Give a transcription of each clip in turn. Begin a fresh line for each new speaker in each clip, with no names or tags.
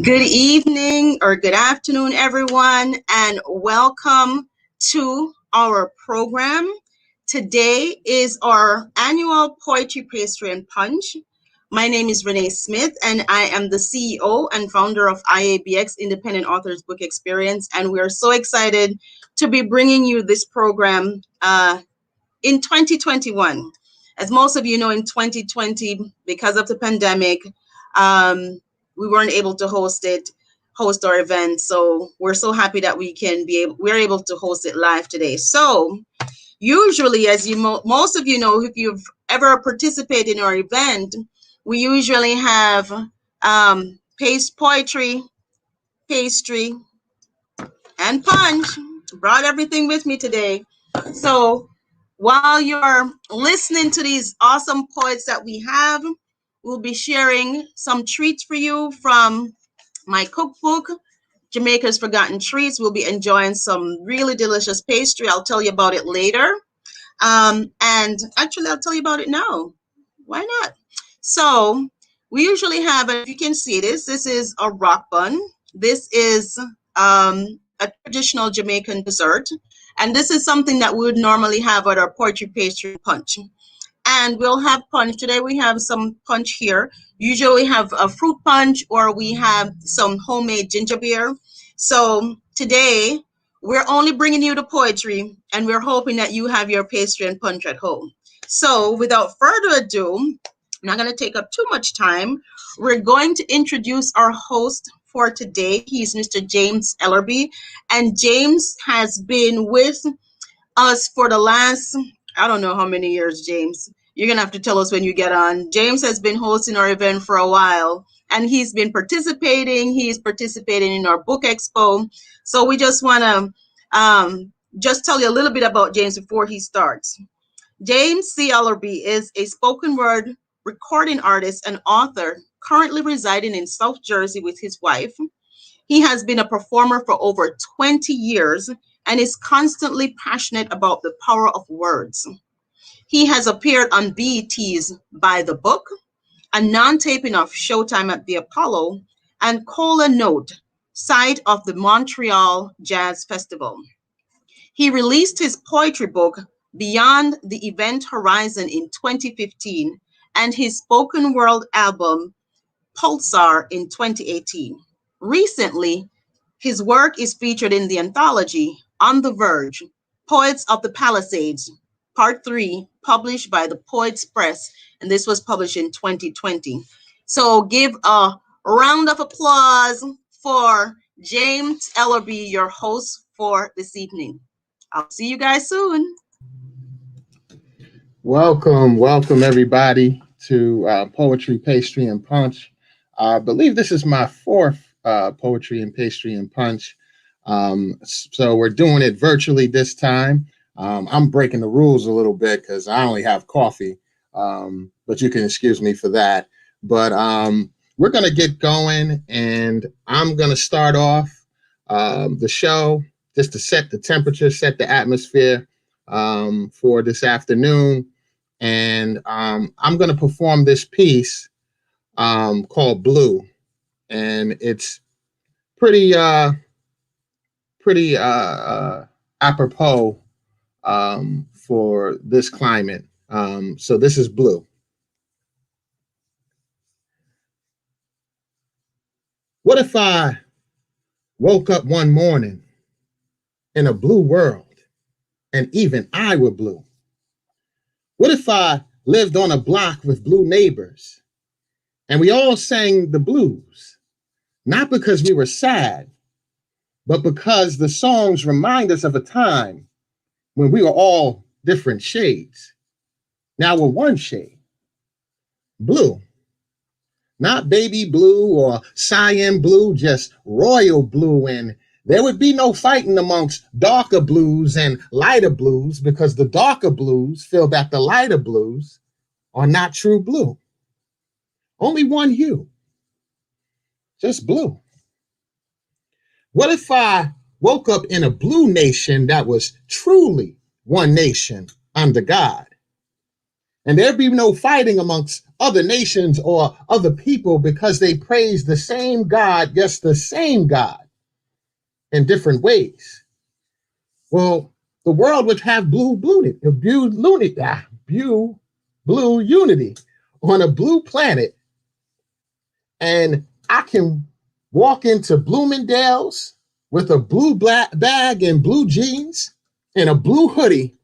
Good evening or good afternoon, everyone, and welcome to our program. Today is our annual Poetry, Pastry, and Punch. My name is Renee Smith, and I am the CEO and founder of IABX Independent Authors Book Experience, and we are so excited to be bringing you this program in 2021. As most of you know, in 2020, because of the pandemic, we weren't able to host our event. So we're so happy that we're able to host it live today. So usually, as most of you know, if you've ever participated in our event, we usually have poetry, pastry, and punch. Brought everything with me today. So while you're listening to these awesome poets that we have, we'll be sharing some treats for you from my cookbook, Jamaica's Forgotten Treats. We'll be enjoying some really delicious pastry. I'll tell you about it later. And actually, I'll tell you about it now. Why not? So we usually have, if you can see this is a rock bun. This is a traditional Jamaican dessert. And this is something that we would normally have at our poetry, pastry, punch. And we'll have punch. Today we have some punch here. Usually we have a fruit punch or we have some homemade ginger beer. So today we're only bringing you the poetry and we're hoping that you have your pastry and punch at home. So without further ado, I'm not going to take up too much time. We're going to introduce our host for today. He's Mr. James Ellerbe. And James has been with us for the last, I don't know how many years, James. You're going to have to tell us when you get on. James has been hosting our event for a while, and he's been participating. He's participating in our book expo. So we just want to just tell you a little bit about James before he starts. James C Ellerbe is a spoken word recording artist and author currently residing in South Jersey with his wife. He has been a performer for over 20 years and is constantly passionate about the power of words. He has appeared on BET's By the Book, a non-taping of Showtime at the Apollo, and Cola Note, site of the Montreal Jazz Festival. He released his poetry book, Beyond the Event Horizon, in 2015, and his spoken word album, Pulsar, in 2018. Recently, his work is featured in the anthology On the Verge, Poets of the Palisades, Part 3, published by the Poets Press, and this was published in 2020. So give a round of applause for James Ellerbe, your host for this evening. I'll see you guys soon.
Welcome everybody to Poetry, Pastry, and Punch. I believe this is my fourth Poetry and Pastry and Punch. So we're doing it virtually this time. I'm breaking the rules a little bit because I only have coffee, but you can excuse me for that. But we're going to get going, and I'm going to start off the show just to set the temperature, set the atmosphere for this afternoon. And I'm going to perform this piece called Blue, and it's pretty apropos for this climate. So this is Blue. What if I woke up one morning in a blue world and even I were blue? What if I lived on a block with blue neighbors and we all sang the blues, not because we were sad, but because the songs remind us of a time when we were all different shades. Now we're one shade, blue. Not baby blue or cyan blue, just royal blue. And there would be no fighting amongst darker blues and lighter blues because the darker blues feel that the lighter blues are not true blue. Only one hue, just blue. What if I woke up in a blue nation that was truly one nation under God? And there'd be no fighting amongst other nations or other people because they praise the same God, yes, the same God in different ways. Well, the world would have blue unity on a blue planet, and I can walk into Bloomingdale's with a blue black bag and blue jeans and a blue hoodie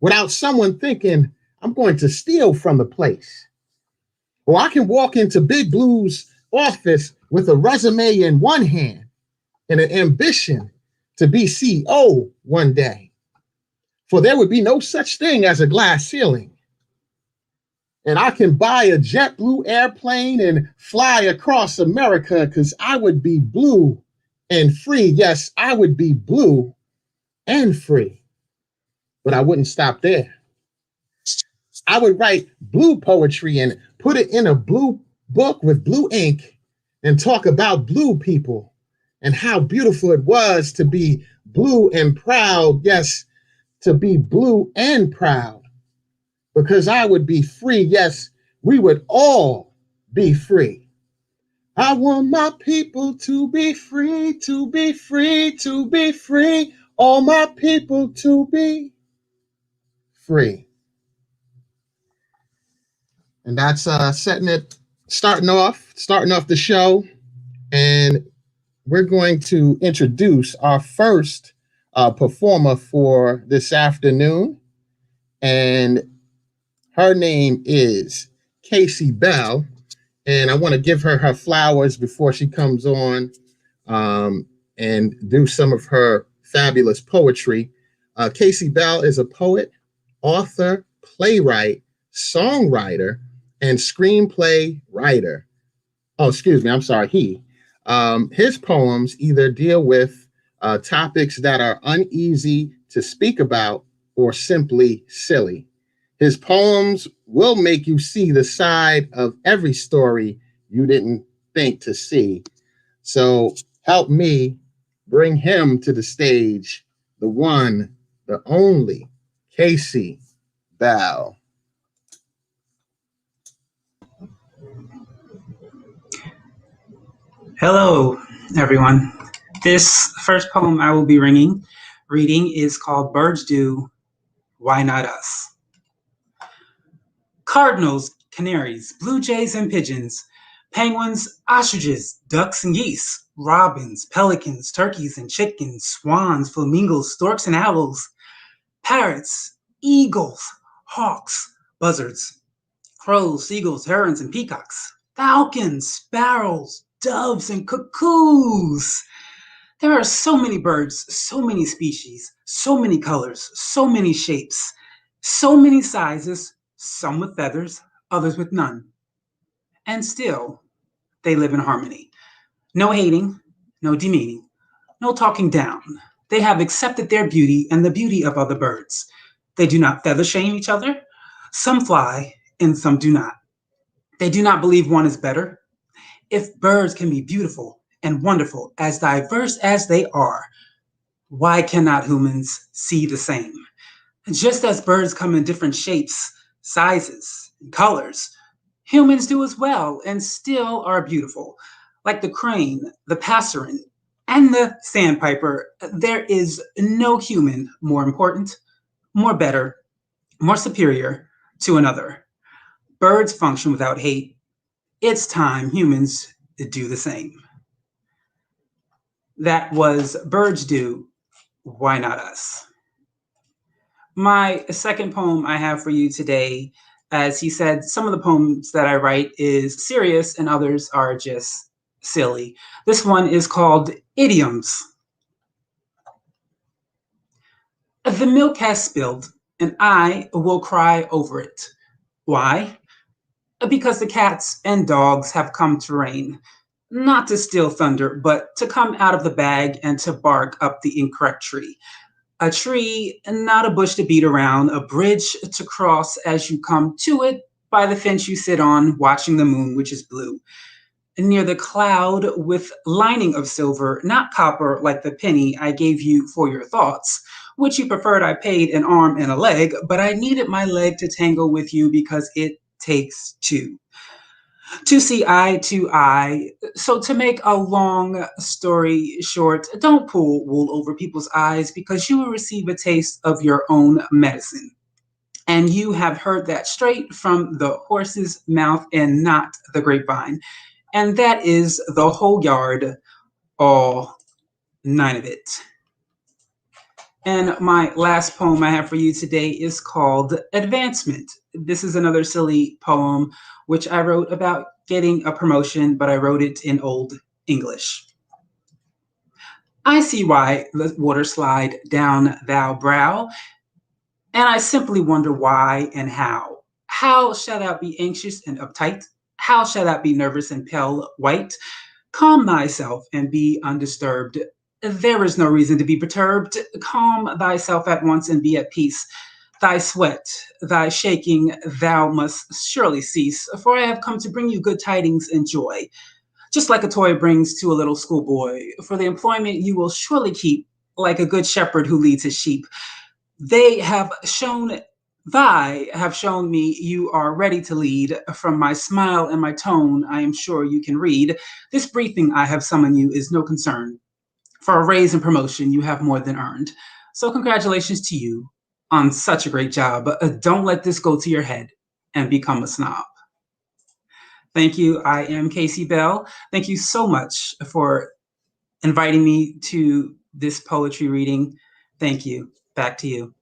without someone thinking I'm going to steal from the place. Or I can walk into Big Blue's office with a resume in one hand and an ambition to be CEO one day. For there would be no such thing as a glass ceiling. And I can buy a JetBlue airplane and fly across America because I would be blue and free. Yes, I would be blue and free. But I wouldn't stop there. I would write blue poetry and put it in a blue book with blue ink and talk about blue people and how beautiful it was to be blue and proud. Yes, to be blue and proud. Because I would be free. Yes, we would all be free. I want my people to be free, to be free, to be free. All my people to be free. And that's starting off the show. And we're going to introduce our first performer for this afternoon. And her name is Casey Bell, and I want to give her flowers before she comes on and do some of her fabulous poetry. Casey Bell is a poet, author, playwright, songwriter, and screenplay writer. Oh, excuse me, I'm sorry, he. His poems either deal with topics that are uneasy to speak about or simply silly. His poems will make you see the side of every story you didn't think to see. So help me bring him to the stage, the one, the only, Casey Bell.
Hello, everyone. This first poem I will be reading is called Birds Do, Why Not Us? Cardinals, canaries, blue jays and pigeons, penguins, ostriches, ducks and geese, robins, pelicans, turkeys and chickens, swans, flamingos, storks and owls, parrots, eagles, hawks, buzzards, crows, seagulls, herons and peacocks, falcons, sparrows, doves and cuckoos. There are so many birds, so many species, so many colors, so many shapes, so many sizes, some with feathers, others with none. And still, they live in harmony. No hating, no demeaning, no talking down. They have accepted their beauty and the beauty of other birds. They do not feather shame each other. Some fly and some do not. They do not believe one is better. If birds can be beautiful and wonderful, as diverse as they are, why cannot humans see the same? Just as birds come in different shapes, sizes, and colors, humans do as well and still are beautiful. Like the crane, the passerine, and the sandpiper, there is no human more important, more better, more superior to another. Birds function without hate. It's time humans do the same. That was Birds Do, Why Not Us? My second poem I have for you today, as he said, some of the poems that I write is serious and others are just silly. This one is called Idioms. The milk has spilled and I will cry over it. Why? Because the cats and dogs have come to reign, not to steal thunder, but to come out of the bag and to bark up the incorrect tree. A tree, not a bush to beat around, a bridge to cross as you come to it by the fence you sit on, watching the moon, which is blue. Near the cloud with lining of silver, not copper like the penny I gave you for your thoughts, which you preferred I paid an arm and a leg, but I needed my leg to tangle with you because it takes two. To see eye to eye. So, to make a long story short, don't pull wool over people's eyes because you will receive a taste of your own medicine. And you have heard that straight from the horse's mouth and not the grapevine. And that is the whole yard, all nine of it. And my last poem I have for you today is called Advancement. This is another silly poem which I wrote about getting a promotion, but I wrote it in Old English. I see why the water slide down thou brow, and I simply wonder why and how. How shall thou be anxious and uptight? How shall thou be nervous and pale white? Calm thyself and be undisturbed. There is no reason to be perturbed. Calm thyself at once and be at peace. Thy sweat, thy shaking, thou must surely cease, for I have come to bring you good tidings and joy, just like a toy brings to a little schoolboy. For the employment you will surely keep, like a good shepherd who leads his sheep. They have shown Thy have shown me you are ready to lead. From my smile and my tone, I am sure you can read. This briefing I have summoned you is no concern. For a raise and promotion, you have more than earned. So, congratulations to you on such a great job. Don't let this go to your head and become a snob. Thank you. I am Casey Bell. Thank you so much for inviting me to this poetry reading. Thank you. Back to you.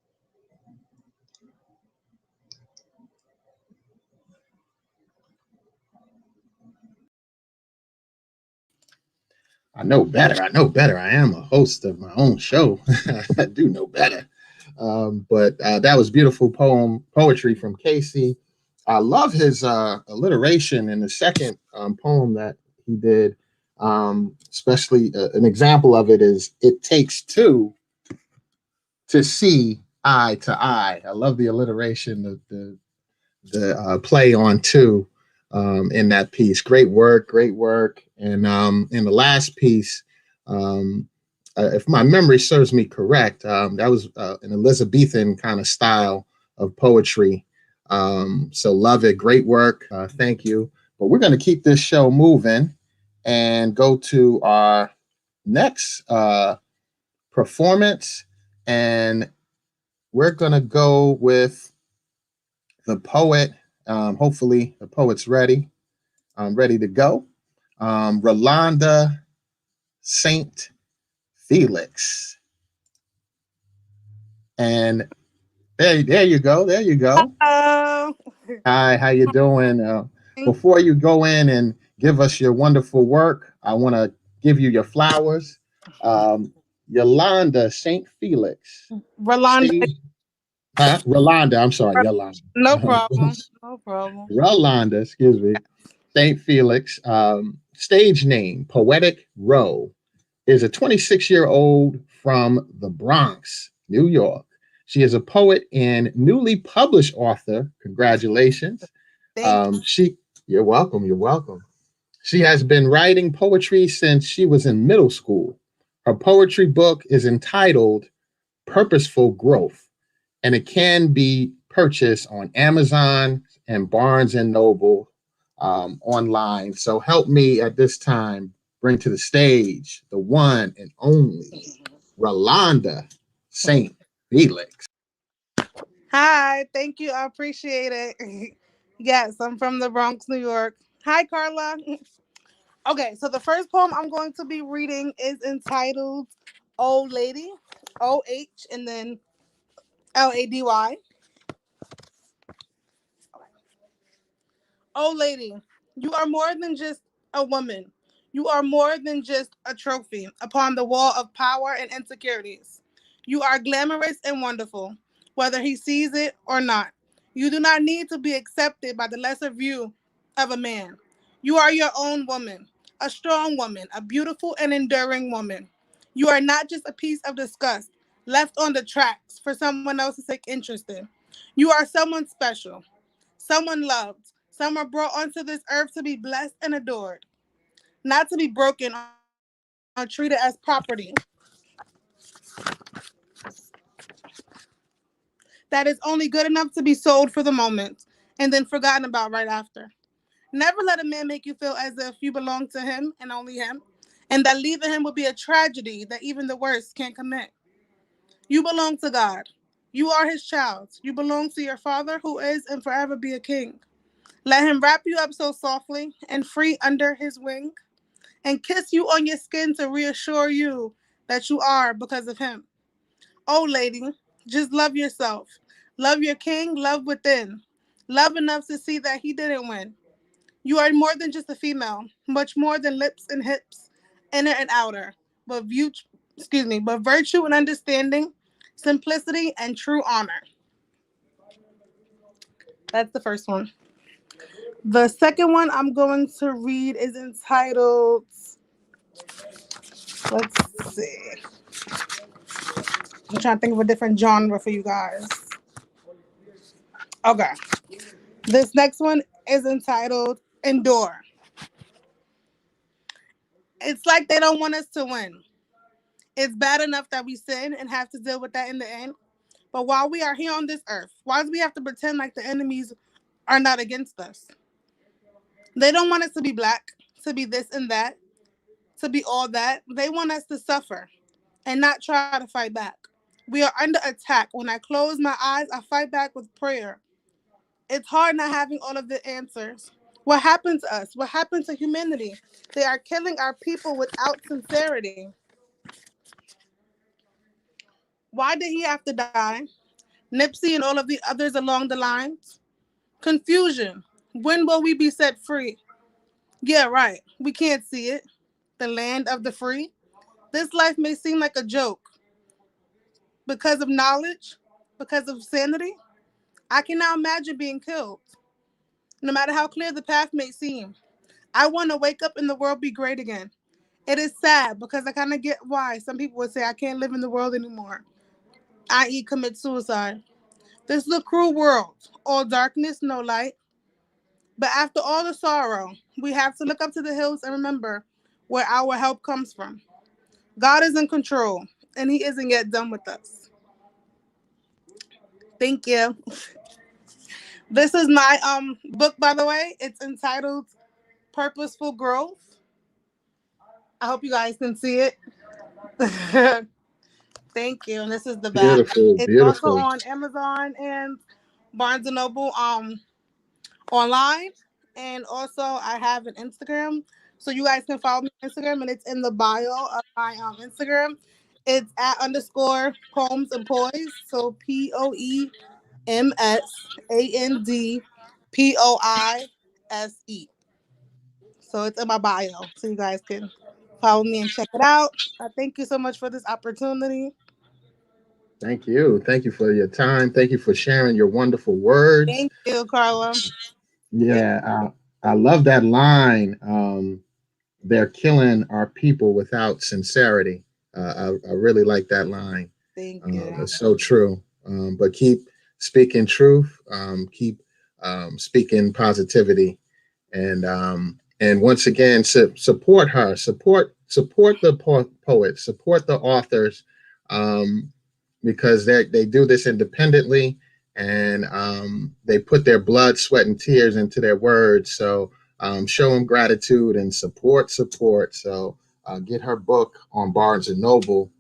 I know better. I know better. I am a host of my own show. I do know better. But that was beautiful poetry from Casey. I love his alliteration in the second poem that he did. Especially an example of it is "It takes two to see eye to eye." I love the alliteration, the play on two in that piece. Great work, great work. And in the last piece, if my memory serves me correct, that was an Elizabethan kind of style of poetry. So love it. Great work. Thank you. But we're going to keep this show moving and go to our next performance. And we're going to go with the poet. Hopefully the poet's ready. Ready to go. Rolanda St Felix. And there you go. There you go.
Hello.
Hi, how you doing? Before you go in and give us your wonderful work, I want to give you your flowers. Yolanda St. Felix.
Rolanda.
Rolanda, I'm sorry, Yolanda.
No problem. No problem.
Rolanda, excuse me. St. Felix, stage name, Poetic Row, is a 26-year-old from the Bronx, New York. She is a poet and newly published author. Congratulations. You're welcome. You're welcome. She has been writing poetry since she was in middle school. Her poetry book is entitled Purposeful Growth, and it can be purchased on Amazon and Barnes and Noble online. So help me at this time bring to the stage the one and only Rolanda St. Felix.
Hi. Thank you. I appreciate it. Yes, I'm from the Bronx, New York. Hi, Carla. Okay, so the first poem I'm going to be reading is entitled Old Lady, OH, and then LADY. Oh, lady, you are more than just a woman. You are more than just a trophy upon the wall of power and insecurities. You are glamorous and wonderful, whether he sees it or not. You do not need to be accepted by the lesser view of a man. You are your own woman, a strong woman, a beautiful and enduring woman. You are not just a piece of disgust left on the tracks for someone else to take interest in. You are someone special, someone loved. Some are brought onto this earth to be blessed and adored, not to be broken or treated as property that is only good enough to be sold for the moment. and then forgotten about right after. Never let a man make you feel as if you belong to him and only him, and that leaving him would be a tragedy that even the worst can't commit. You belong to God. You are his child. You belong to your father who is and forever be a king. Let him wrap you up so softly and free under his wing and kiss you on your skin to reassure you that you are because of him. Oh, lady, just love yourself. Love your king, love within. Love enough to see that he didn't win. You are more than just a female, much more than lips and hips, inner and outer, but but virtue and understanding, simplicity and true honor. That's the first one. The second one I'm going to read is entitled, let's see. I'm trying to think of a different genre for you guys. Okay. This next one is entitled Endure. It's like they don't want us to win. It's bad enough that we sin and have to deal with that in the end. But while we are here on this earth, why do we have to pretend like the enemies are not against us? They don't want us to be black, to be this and that, to be all that. They want us to suffer and not try to fight back. We are under attack. When I close my eyes, I fight back with prayer. It's hard not having all of the answers. What happened to us? What happened to humanity? They are killing our people without sincerity. Why did he have to die? Nipsey and all of the others along the lines? Confusion. When will we be set free? Yeah, right. We can't see it. The land of the free. This life may seem like a joke because of knowledge, because of sanity. I can now imagine being killed, no matter how clear the path may seem. I want to wake up and the world be great again. It is sad because I kind of get why some people would say I can't live in the world anymore, i.e., commit suicide. This is a cruel world, all darkness, no light. But after all the sorrow, we have to look up to the hills and remember where our help comes from. God is in control, and He isn't yet done with us. Thank you. This is my book, by the way. It's entitled Purposeful Growth. I hope you guys can see it. Thank you. And this is the back.
Beautiful,
It's also
beautiful.
on Amazon and Barnes and Noble online. And also I have an Instagram. So you guys can follow me on Instagram and it's in the bio of my Instagram. It's at underscore poems and poise. So PoemsAndPoise. So it's in my bio. So you guys can follow me and check it out. Thank you so much for this opportunity.
Thank you. Thank you for your time. Thank you for sharing your wonderful words.
Thank you, Carla.
Yeah, I love that line. They're killing our people without sincerity. I really like that line.
Thank you.
It's so true. But keep speaking truth. Keep speaking positivity, and once again, support her. Support the poets. Support the authors, because they do this independently, and they put their blood, sweat, and tears into their words. So show them gratitude and support. So get her book on Barnes and Noble.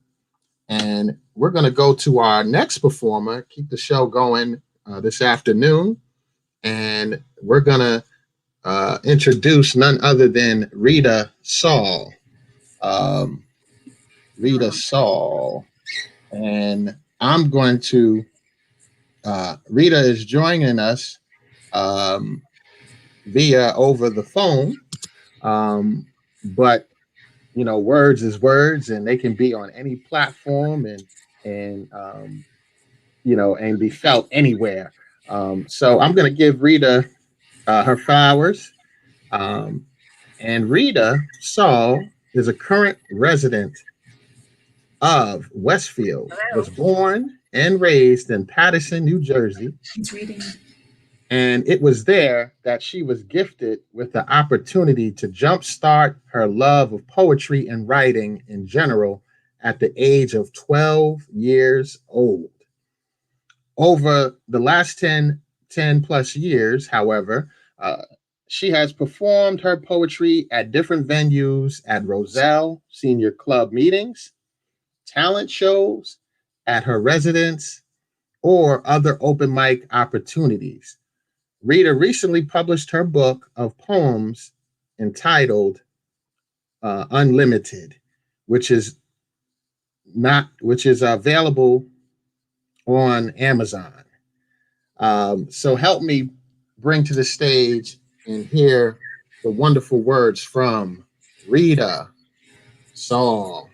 And we're going to go to our next performer, keep the show going this afternoon. And we're going to introduce none other than Rita Saul. Rita Saul. And I'm going to, Rita is joining us via over the phone. But words is words, and they can be on any platform and and be felt anywhere. So I'm going to give Rita her flowers. And Rita Saul is a current resident of Westfield, was born and raised in Paterson, New Jersey. And it was there that she was gifted with the opportunity to jumpstart her love of poetry and writing in general at the age of 12 years old. Over the last 10 10 plus years, however, she has performed her poetry at different venues at Roselle Senior Club meetings, talent shows, at her residence, or other open mic opportunities. Rita recently published her book of poems entitled Unlimited, which is available on Amazon. So help me bring to the stage and hear the wonderful words from Rita Saul.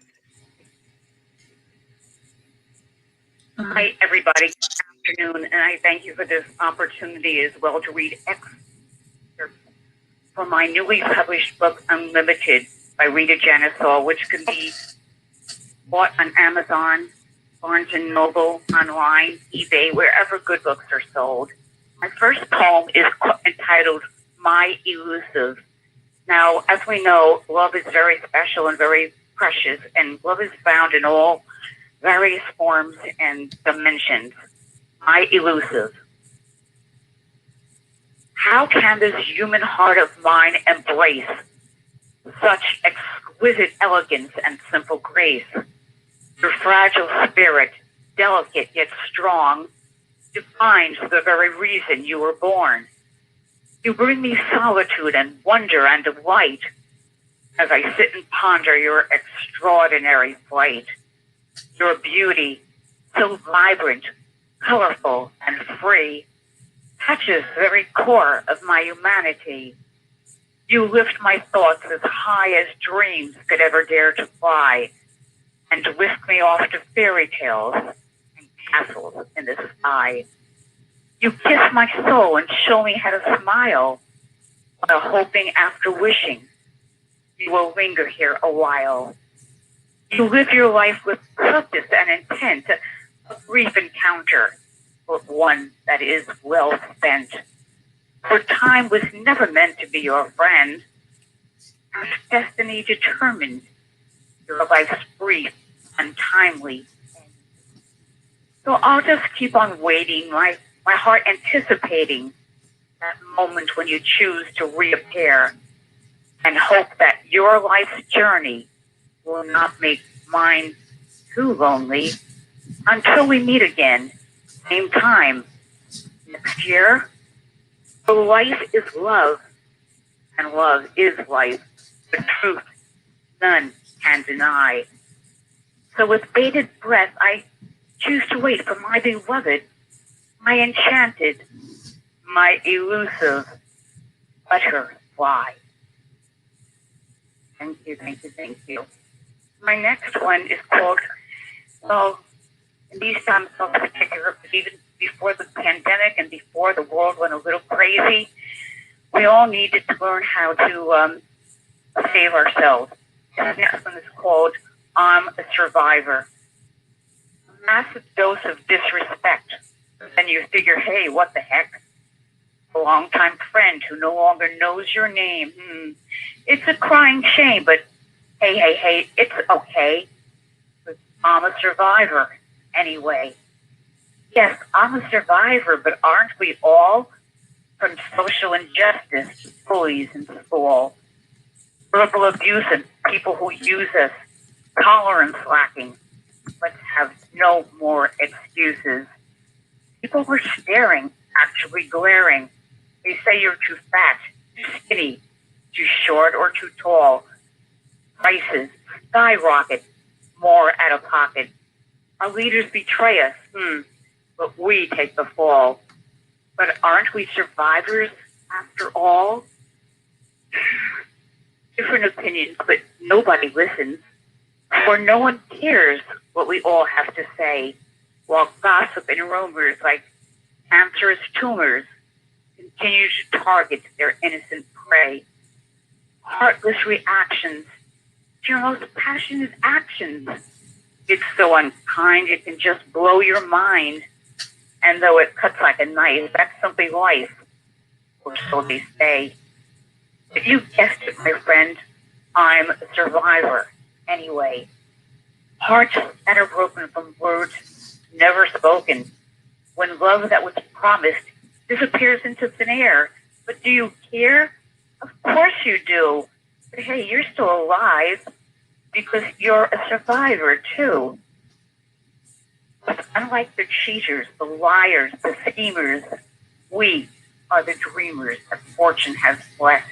Hi, everybody. Good afternoon, and I thank you for this opportunity as well to read excerpts from my newly published book, Unlimited, by Rita Saul, which can be bought on Amazon, Barnes & Noble, online, eBay, wherever good books are sold. My first poem is entitled My Elusive. Now, as we know, love is very special and very precious, and love is found in all various forms and dimensions. My elusive. How can this human heart of mine embrace such exquisite elegance and simple grace? Your fragile spirit, delicate yet strong, defines the very reason you were born. You bring me solitude and wonder and delight as I sit and ponder your extraordinary flight. Your beauty, so vibrant, colorful, and free, touches the very core of my humanity. You lift my thoughts as high as dreams could ever dare to fly, and whisk me off to fairy tales and castles in the sky. You kiss my soul and show me how to smile, while hoping after wishing you will linger here a while. You live your life with purpose and intent, a brief encounter, but one that is well spent. For time was never meant to be your friend, as destiny determined your life's brief, untimely end. So I'll just keep on waiting, my heart anticipating that moment when you choose to reappear, and hope that your life's journey will not make mine too lonely until we meet again, same time next year. For life is love, and love is life. The truth none can deny. So with bated breath, I choose to wait for my beloved, my enchanted, my elusive. Let her fly. Thank you, thank you, thank you. My next one is called, well, in these times so particular, but even before the pandemic and before the world went a little crazy, we all needed to learn how to save ourselves. And the next one is called I'm a Survivor. A massive dose of disrespect. And you figure, hey, what the heck? A longtime friend who no longer knows your name. It's a crying shame, but hey, it's okay. I'm a survivor anyway. Yes, I'm a survivor, but aren't we all? From social injustice, bullies in school, verbal abuse and people who use us, tolerance lacking. Let's have no more excuses. People were staring, actually glaring. They say you're too fat, too skinny, too short, or too tall. Prices skyrocket, more out of pocket. Our leaders betray us, but we take the fall. But aren't we survivors after all? Different opinions, but nobody listens. For no one cares what we all have to say, while gossip and rumors like cancerous tumors continue to target their innocent prey. Heartless reactions to your most passionate actions. It's so unkind, it can just blow your mind. And though it cuts like a knife, that's simply life, or so they say. But you guessed it, my friend, I'm a survivor anyway. Hearts that are broken from words never spoken, when love that was promised disappears into thin air. But do you care? Of course you do. But hey, you're still alive because you're a survivor too. But unlike the cheaters, the liars, the schemers, we are the dreamers that fortune has blessed,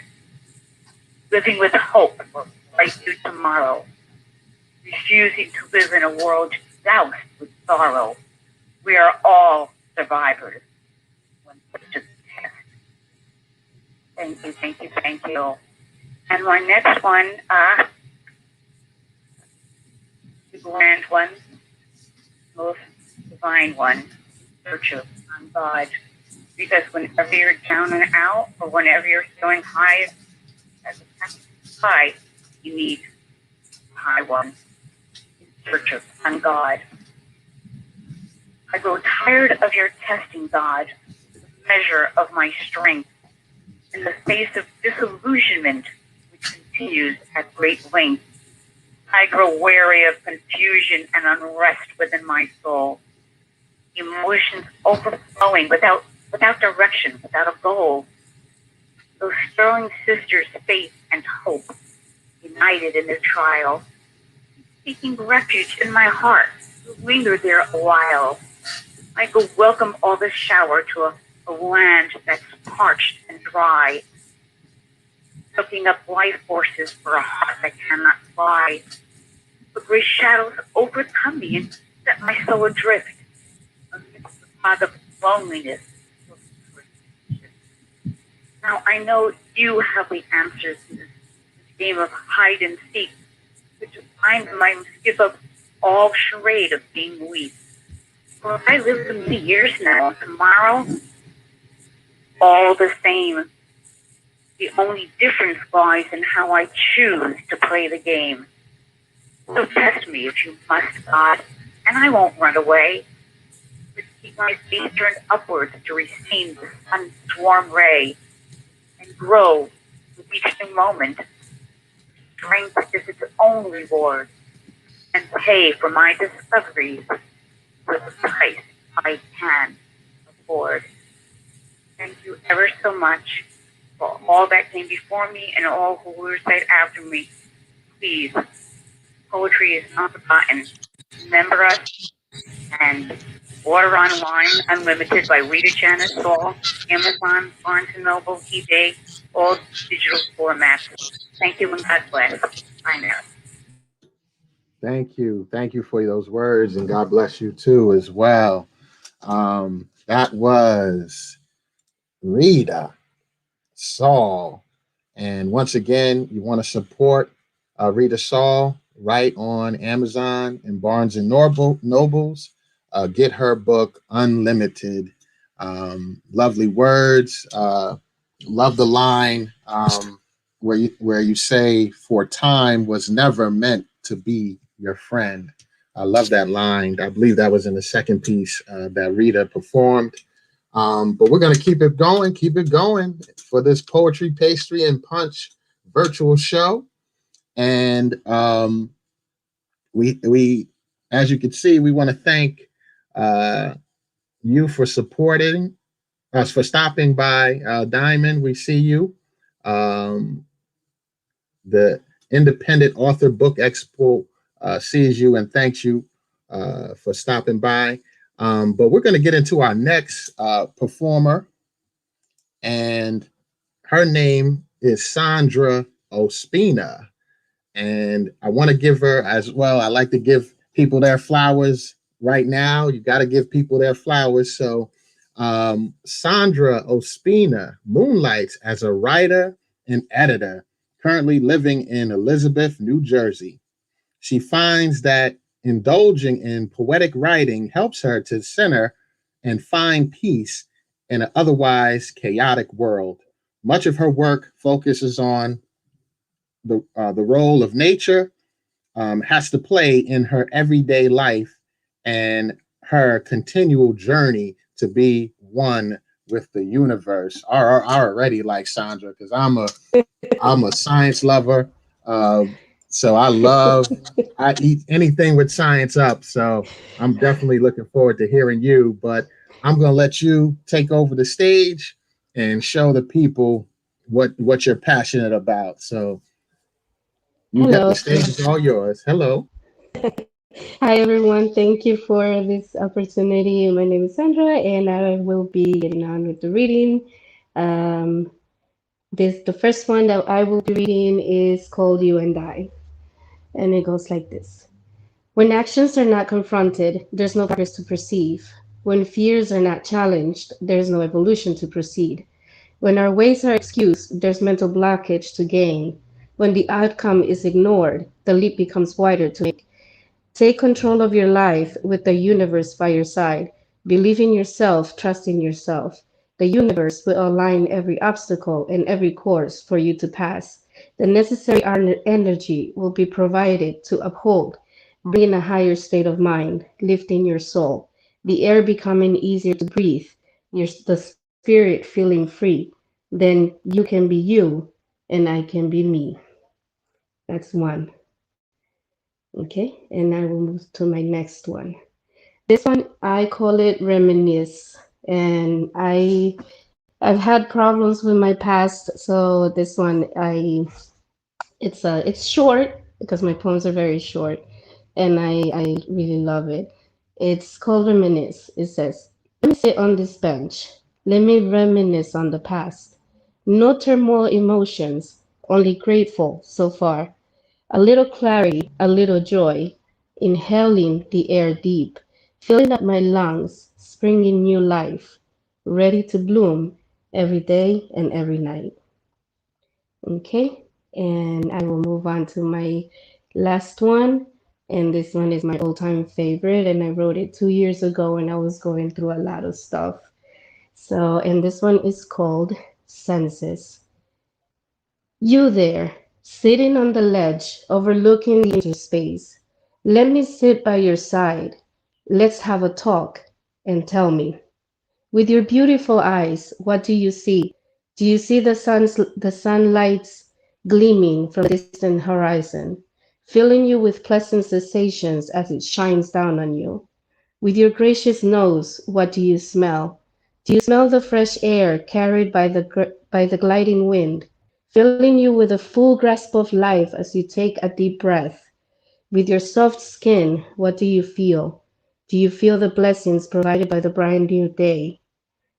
living with hope for a bright new tomorrow, refusing to live in a world doused with sorrow. We are all survivors when such a test. Thank you, thank you, thank you. And my next one, the grand one, most divine one, search of on God. Because whenever you're down and out, or whenever you're feeling high as a high, you need a high one in search of on God. I grow tired of your testing, God, the measure of my strength, in the face of disillusionment, which continues at great length. I grow weary of confusion and unrest within my soul. Emotions overflowing without direction, without a goal. Those sterling sisters, faith and hope, united in their trial, seeking refuge in my heart, to linger there a while. I go welcome all the shower to a land that's parched and dry, soaking up life forces for a heart that cannot fly. The gray shadows overcome me and set my soul adrift amidst the fog of loneliness. Now I know you have the answers to this game of hide and seek, which I might give up all charade of being weak. For I live so many years now, tomorrow, all the same. The only difference lies in how I choose to play the game. So test me if you must, God, and I won't run away. But keep my face turned upwards to receive the sun's warm ray and grow with each new moment. Strength is its own reward, and pay for my discoveries with the price I can afford. Thank you ever so much for all that came before me and all who will recite after me. Please, poetry is not forgotten. Remember us, and Water on Wine Unlimited by Rita Saul, Amazon, Barnes & Noble, eBay, all digital formats. Thank you and God bless. Bye now.
Thank you. Thank you for those words, and God bless you too as well. That was Rita Saul. And once again, you want to support Rita Saul, right on Amazon and Barnes and Nobles. Get her book, Unlimited. Lovely words. Love the line where you say, "For time was never meant to be your friend." I love that line. I believe that was in the second piece that Rita performed. But we're going to keep it going for this Poetry, Pastry, and Punch virtual show. And we, as you can see, we want to thank you for supporting us, for stopping by. Diamond, we see you. The Independent Author Book Expo sees you and thanks you for stopping by. But we're going to get into our next performer, and her name is Sandra Ospina. And I want to give her as well. I like to give people their flowers right now. You got to give people their flowers. So Sandra Ospina moonlights as a writer and editor, currently living in Elizabeth, New Jersey. She finds that indulging in poetic writing helps her to center and find peace in an otherwise chaotic world. Much of her work focuses on the role of nature has to play in her everyday life and her continual journey to be one with the universe. I already like Sandra because I'm a science lover. So I eat anything with science up. So I'm definitely looking forward to hearing you. But I'm going to let you take over the stage and show the people what you're passionate about. So you got the
Hello.
stage is all yours. Hello.
Hi, everyone. Thank you for this opportunity. My name is Sandra, and I will be getting on with the reading. Um, the first one that I will be reading is called You and I, and it goes like this. When actions are not confronted, there's no progress to perceive. When fears are not challenged, there's no evolution to proceed. When our ways are excused, there's mental blockage to gain. When the outcome is ignored, the leap becomes wider to make. Take control of your life with the universe by your side. Believe in yourself, trust in yourself. The universe will align every obstacle and every course for you to pass. The necessary energy will be provided to uphold, bring a higher state of mind, lifting your soul, the air becoming easier to breathe, the spirit feeling free. Then you can be you and I can be me. That's one. Okay, and I will move to my next one. This one I call it Reminisce, and I've had problems with my past, so this one it's short because my poems are very short, and I really love it. It's called Reminisce. It says, "Let me sit on this bench. Let me reminisce on the past. No turmoil emotions, only grateful so far. A little clarity, a little joy, inhaling the air deep, filling up my lungs, springing new life, ready to bloom every day and every night." Okay, and I will move on to my last one. And this one is my all-time favorite, and I wrote it 2 years ago when I was going through a lot of stuff. So, and this one is called Senses. You there, sitting on the ledge, overlooking the empty space. Let me sit by your side. Let's have a talk and tell me. With your beautiful eyes, what do you see? Do you see the sunlights gleaming from the distant horizon, filling you with pleasant sensations as it shines down on you? With your gracious nose, what do you smell? Do you smell the fresh air carried by the gliding wind, filling you with a full grasp of life as you take a deep breath? With your soft skin, what do you feel? Do you feel the blessings provided by the bright new day,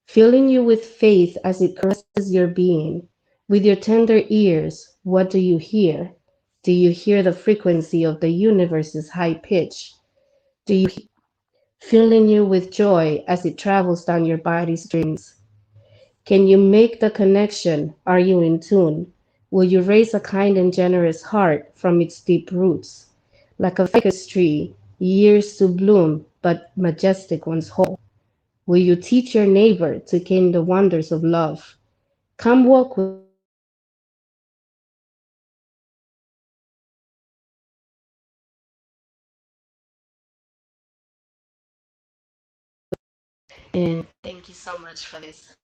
filling you with faith as it caresses your being? With your tender ears, what do you hear? Do you hear the frequency of the universe's high pitch? Do you filling you with joy as it travels down your body's strings? Can you make the connection? Are you in tune? Will you raise a kind and generous heart from its deep roots? Like a ficus tree, years to bloom, but majestic once whole. Will you teach your neighbor to gain the wonders of love? Come walk with me in the sunlight and let me reminisce on the past. Let me reminisce on the past. Let me reminisce on the past. And thank you so much for this.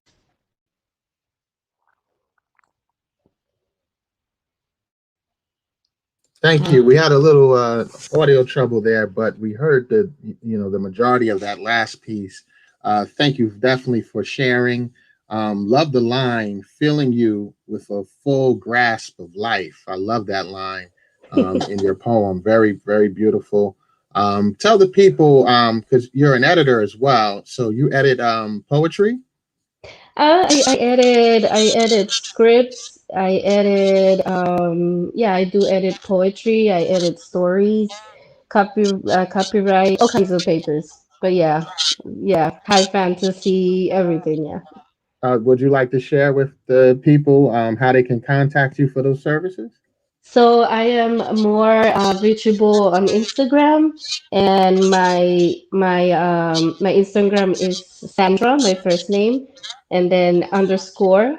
Thank you. We had a little audio trouble there, but we heard the majority of that last piece. Thank you definitely for sharing. Love the line, filling you with a full grasp of life. I love that line in your poem. Very, very beautiful. Tell the people, because you're an editor as well, so you edit poetry.
I edit scripts. I edit, yeah, I do edit poetry. I edit stories, copyright, all kinds of papers. But yeah, yeah, high fantasy, everything. Yeah.
Would you like to share with the people how they can contact you for those services?
So I am more reachable on Instagram, and my Instagram is Sandra, my first name, and then underscore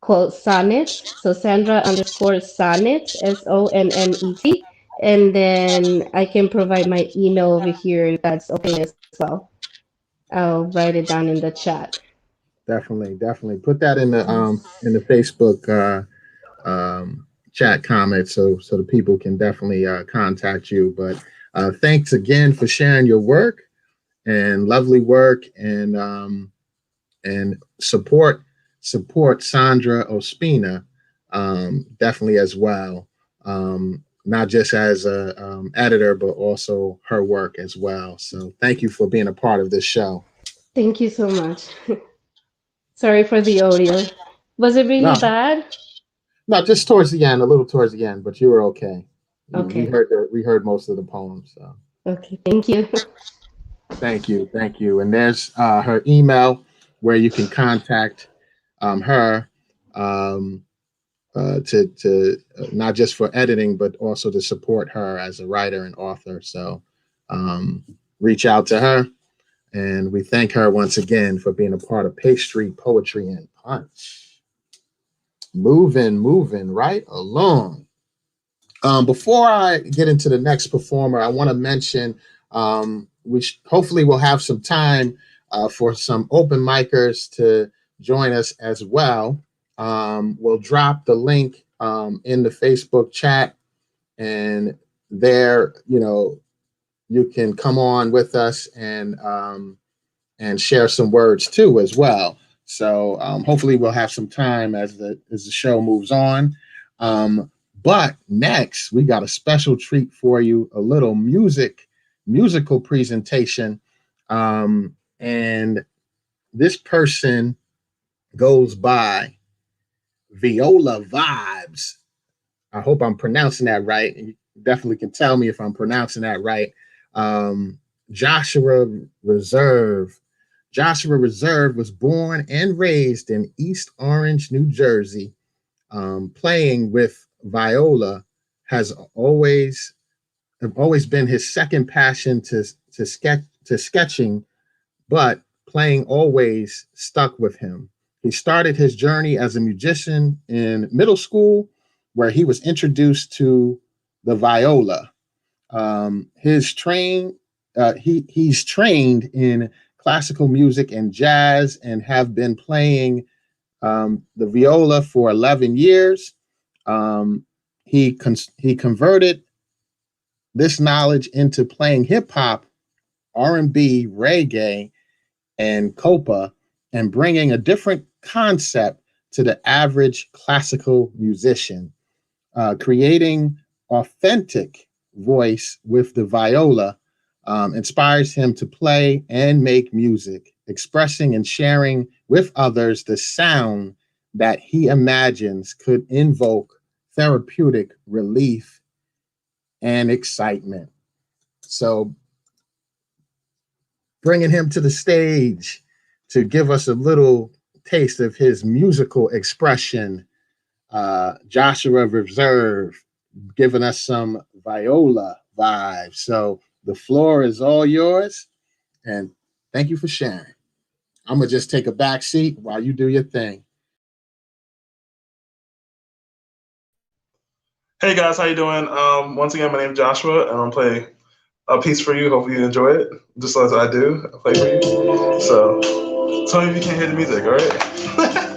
called Sonnet. So Sandra underscore Sonnet, SONNET, and then I can provide my email over here if that's okay as well. I'll write it down in the chat.
Definitely, definitely put that in the Facebook chat comments so the people can definitely contact you. But thanks again for sharing your work. and lovely work, and support Sandra Ospina, definitely as well. Not just as a editor, but also her work as well. So thank you for being a part of this show.
Thank you so much. Sorry for the audio. Was it really
No,
bad?
no, just towards the end, a little towards the end, but you were okay.
Okay.
We heard most of the poems. So
Okay. Thank you.
thank you. And there's her email where you can contact her, um, to not just for editing, but also to support her as a writer and author. So um, reach out to her, and we thank her once again for being a part of Pastry, Poetry, and Punch. Moving right along. Before I get into the next performer, I want to mention hopefully we'll have some time for some open micers to join us as well. We'll drop the link in the Facebook chat, and there, you can come on with us and share some words too as well. So hopefully we'll have some time as the show moves on. But next, we got a special treat for you, a little musical presentation. And this person goes by Viola Vibes. I hope I'm pronouncing that right. You definitely can tell me if I'm pronouncing that right. Joshua Reserve. Joshua Reserve was born and raised in East Orange, New Jersey. Playing with viola has always been his second passion to sketching, but playing always stuck with him. He started his journey as a musician in middle school, where he was introduced to the viola. He's trained in classical music and jazz, and have been playing the viola for 11 years. He converted this knowledge into playing hip hop, R&B, reggae, and copa, and bringing a different concept to the average classical musician, creating authentic voice with the viola. Inspires him to play and make music, expressing and sharing with others the sound that he imagines could invoke therapeutic relief and excitement. So, bringing him to the stage to give us a little taste of his musical expression, Joshua Reserve, giving us some viola vibes. So, the floor is all yours, and thank you for sharing. I'm gonna just take a back seat while you do your thing.
Hey guys, how you doing? Once again, my name is Joshua, and I'm playing a piece for you. Hopefully you enjoy it, just as I do. I play for you. So tell me if you can't hear the music, all right?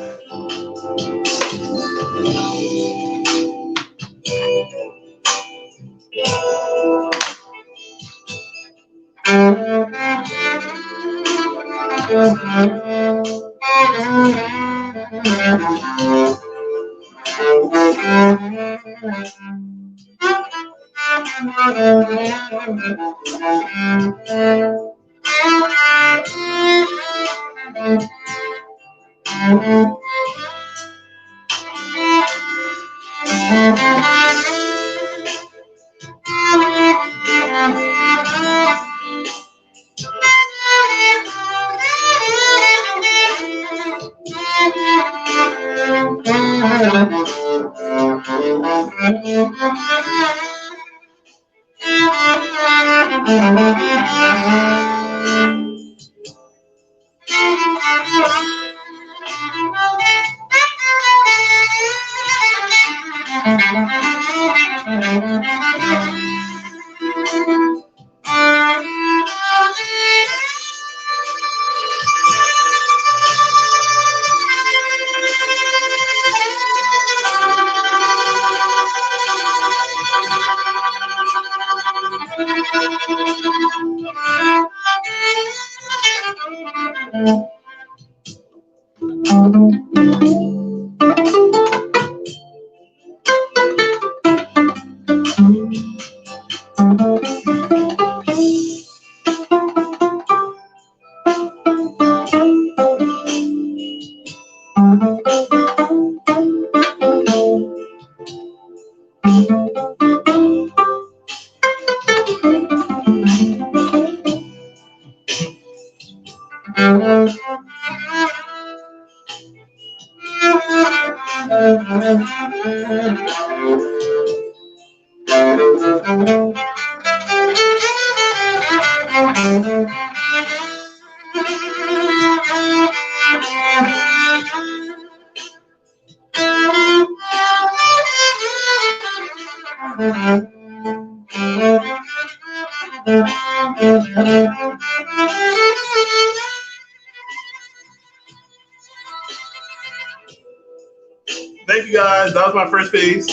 Thank you guys. That was my first piece.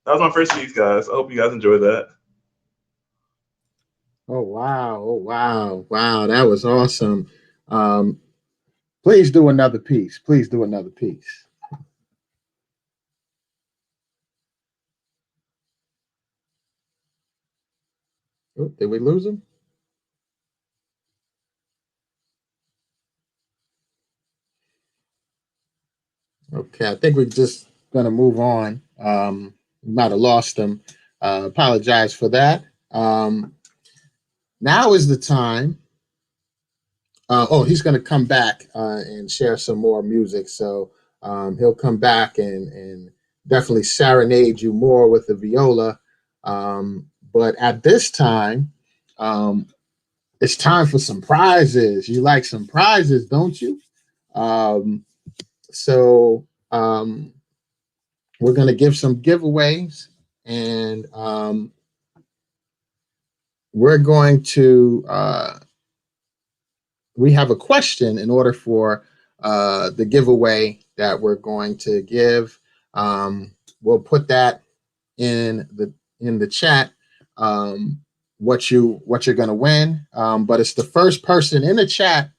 That was my first piece, guys. I hope you guys enjoyed that.
Oh wow! Oh wow! Wow! That was awesome. Please do another piece. Please do another piece. Oh, did we lose him? Okay, I think we're just gonna move on. We might have lost him. Apologize for that. Now is the time. He's going to come back and share some more music. So he'll come back and definitely serenade you more with the viola. But at this time, it's time for some prizes. You like some prizes, don't you? So we're going to give some giveaways, and we're going to we have a question in order for the giveaway that we're going to give. We'll put that in the chat. What you're going to win, but it's the first person in the chat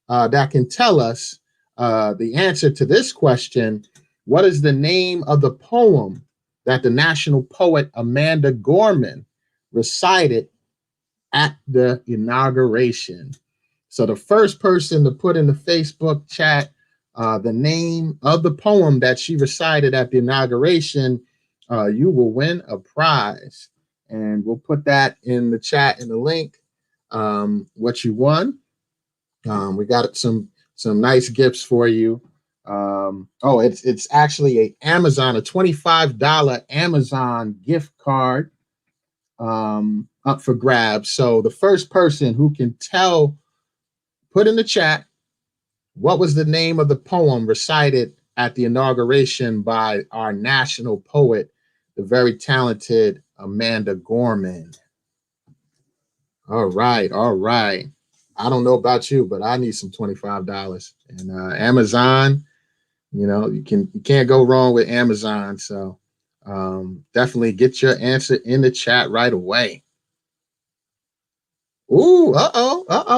that can tell us the answer to this question. What is the name of the poem that the national poet Amanda Gorman recited at the inauguration? So the first person to put in the Facebook chat the name of the poem that she recited at the inauguration, you will win a prize. And we'll put that in the chat in the link, what you won. We got some nice gifts for you. It's actually a $25 Amazon gift card up for grabs. So the first person who can put in the chat what was the name of the poem recited at the inauguration by our national poet, the very talented Amanda Gorman. All right. I don't know about you, but I need some $25. And Amazon, you can't go wrong with Amazon. So definitely get your answer in the chat right away. Ooh,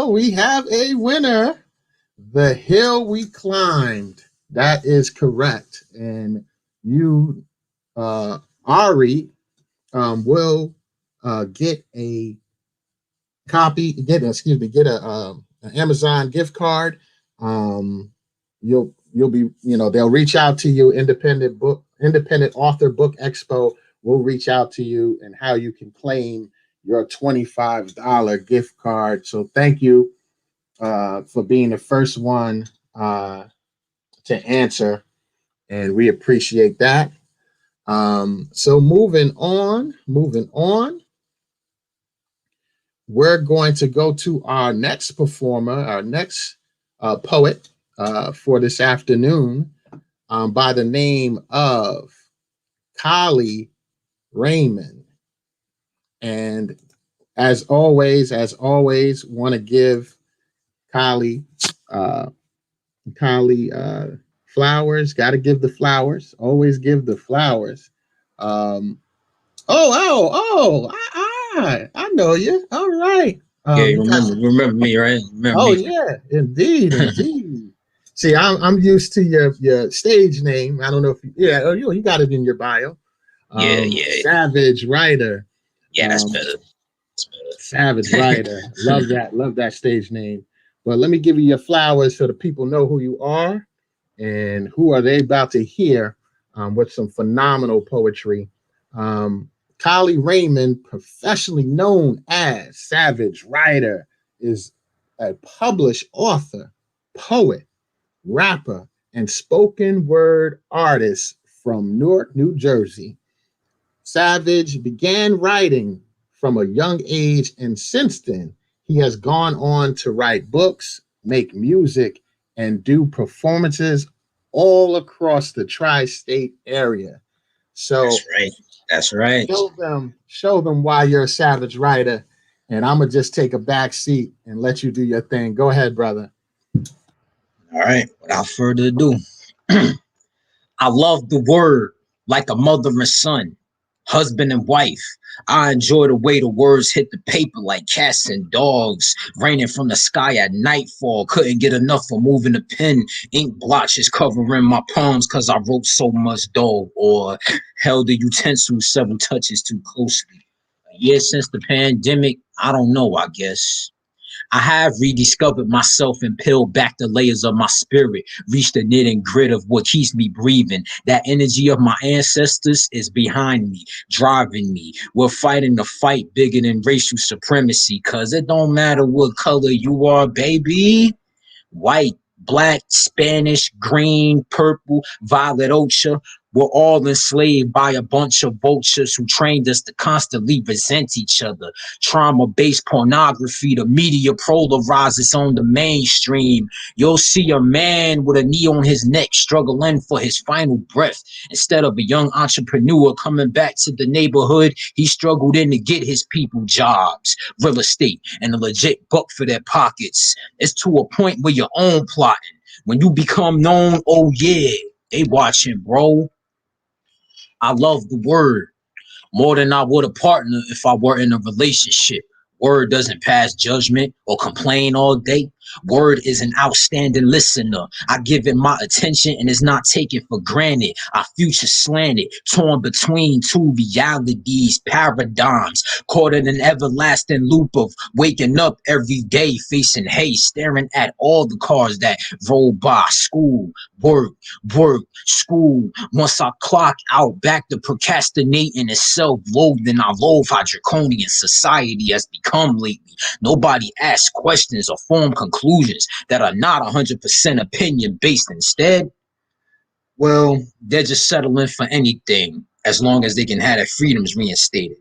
we have a winner. The Hill We Climbed. That is correct. And you, Ari, will get a copy, get an Amazon gift card. You'll be, they'll reach out to you. Independent Author Book Expo will reach out to you and how you can claim your $25 gift card. So thank you for being the first one to answer, and we appreciate that. So moving on, we're going to go to our next performer, our next poet for this afternoon, by the name of Carla Raymond. And as always, want to give Carla flowers. Got to give the flowers. Always give the flowers. I know you. All right.
Yeah, you
You got,
remember me, right? Remember
oh
me.
yeah, indeed, indeed. See, I'm used to your stage name. I don't know if yeah, oh you got it in your bio.
Yeah.
Savage Writer.
Yeah, that's
Um,
better. That's
Savage
better.
Writer. Love that stage name. But let me give you your flowers so the people know who you are and who are they about to hear with some phenomenal poetry. Kylie Raymond, professionally known as Savage Writer, is a published author, poet, rapper, and spoken word artist from Newark, New Jersey. Savage began writing from a young age, and since then, he has gone on to write books, make music, and do performances all across the tri-state area. So
That's right. That's right.
show them why you're a Savage Writer, and I'm gonna just take a back seat and let you do your thing. Go ahead, brother.
All right. Without further ado, I love the word like a mother and son, husband and wife. I enjoy the way the words hit the paper like cats and dogs, raining from the sky at nightfall. Couldn't get enough for moving the pen. Ink blotches covering my palms cause I wrote so much dough, or held the utensil several touches too closely. A year since the pandemic, I don't know, I guess. I have rediscovered myself and peeled back the layers of my spirit, reached the knit and grit of what keeps me breathing. That energy of my ancestors is behind me, driving me. We're fighting the fight bigger than racial supremacy, cause it don't matter what color you are, baby. White, black, Spanish, green, purple, violet, ochre. We're all enslaved by a bunch of vultures who trained us to constantly resent each other. Trauma-based pornography, the media polarizes on the mainstream. You'll see a man with a knee on his neck struggling for his final breath. Instead of a young entrepreneur coming back to the neighborhood, he struggled in to get his people jobs, real estate, and a legit buck for their pockets. It's to a point where you're own plotting. When you become known, oh yeah, they watching, bro. I love the word more than I would a partner if I were in a relationship. Word doesn't pass judgment or complain all day. Word is an outstanding listener. I give it my attention and it's not taken for granted. Our future slanted, torn between two realities, paradigms, caught in an everlasting loop of waking up every day, facing hate, staring at all the cars that roll by. School, work, school. Once I clock out, back to procrastinating and self-loathing. I loathe how draconian society has become lately. Nobody asks questions or form conclusions that are not 100% opinion based. Instead, well, they're just settling for anything as long as they can have their freedoms reinstated.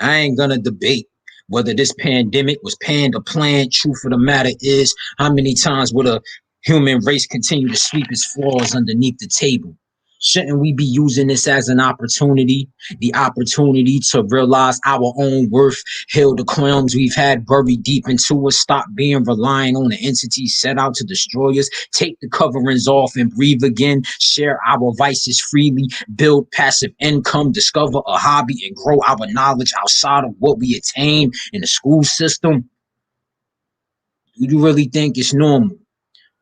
I ain't gonna debate whether this pandemic was planned or planned. Truth of the matter is, how many times would a human race continue to sweep its flaws underneath the table? Shouldn't we be using this as an opportunity? The opportunity to realize our own worth, heal the crimes we've had buried deep into us, stop being relying on the entities set out to destroy us, take the coverings off and breathe again, share our vices freely, build passive income, discover a hobby, and grow our knowledge outside of what we attain in the school system? Do you really think it's normal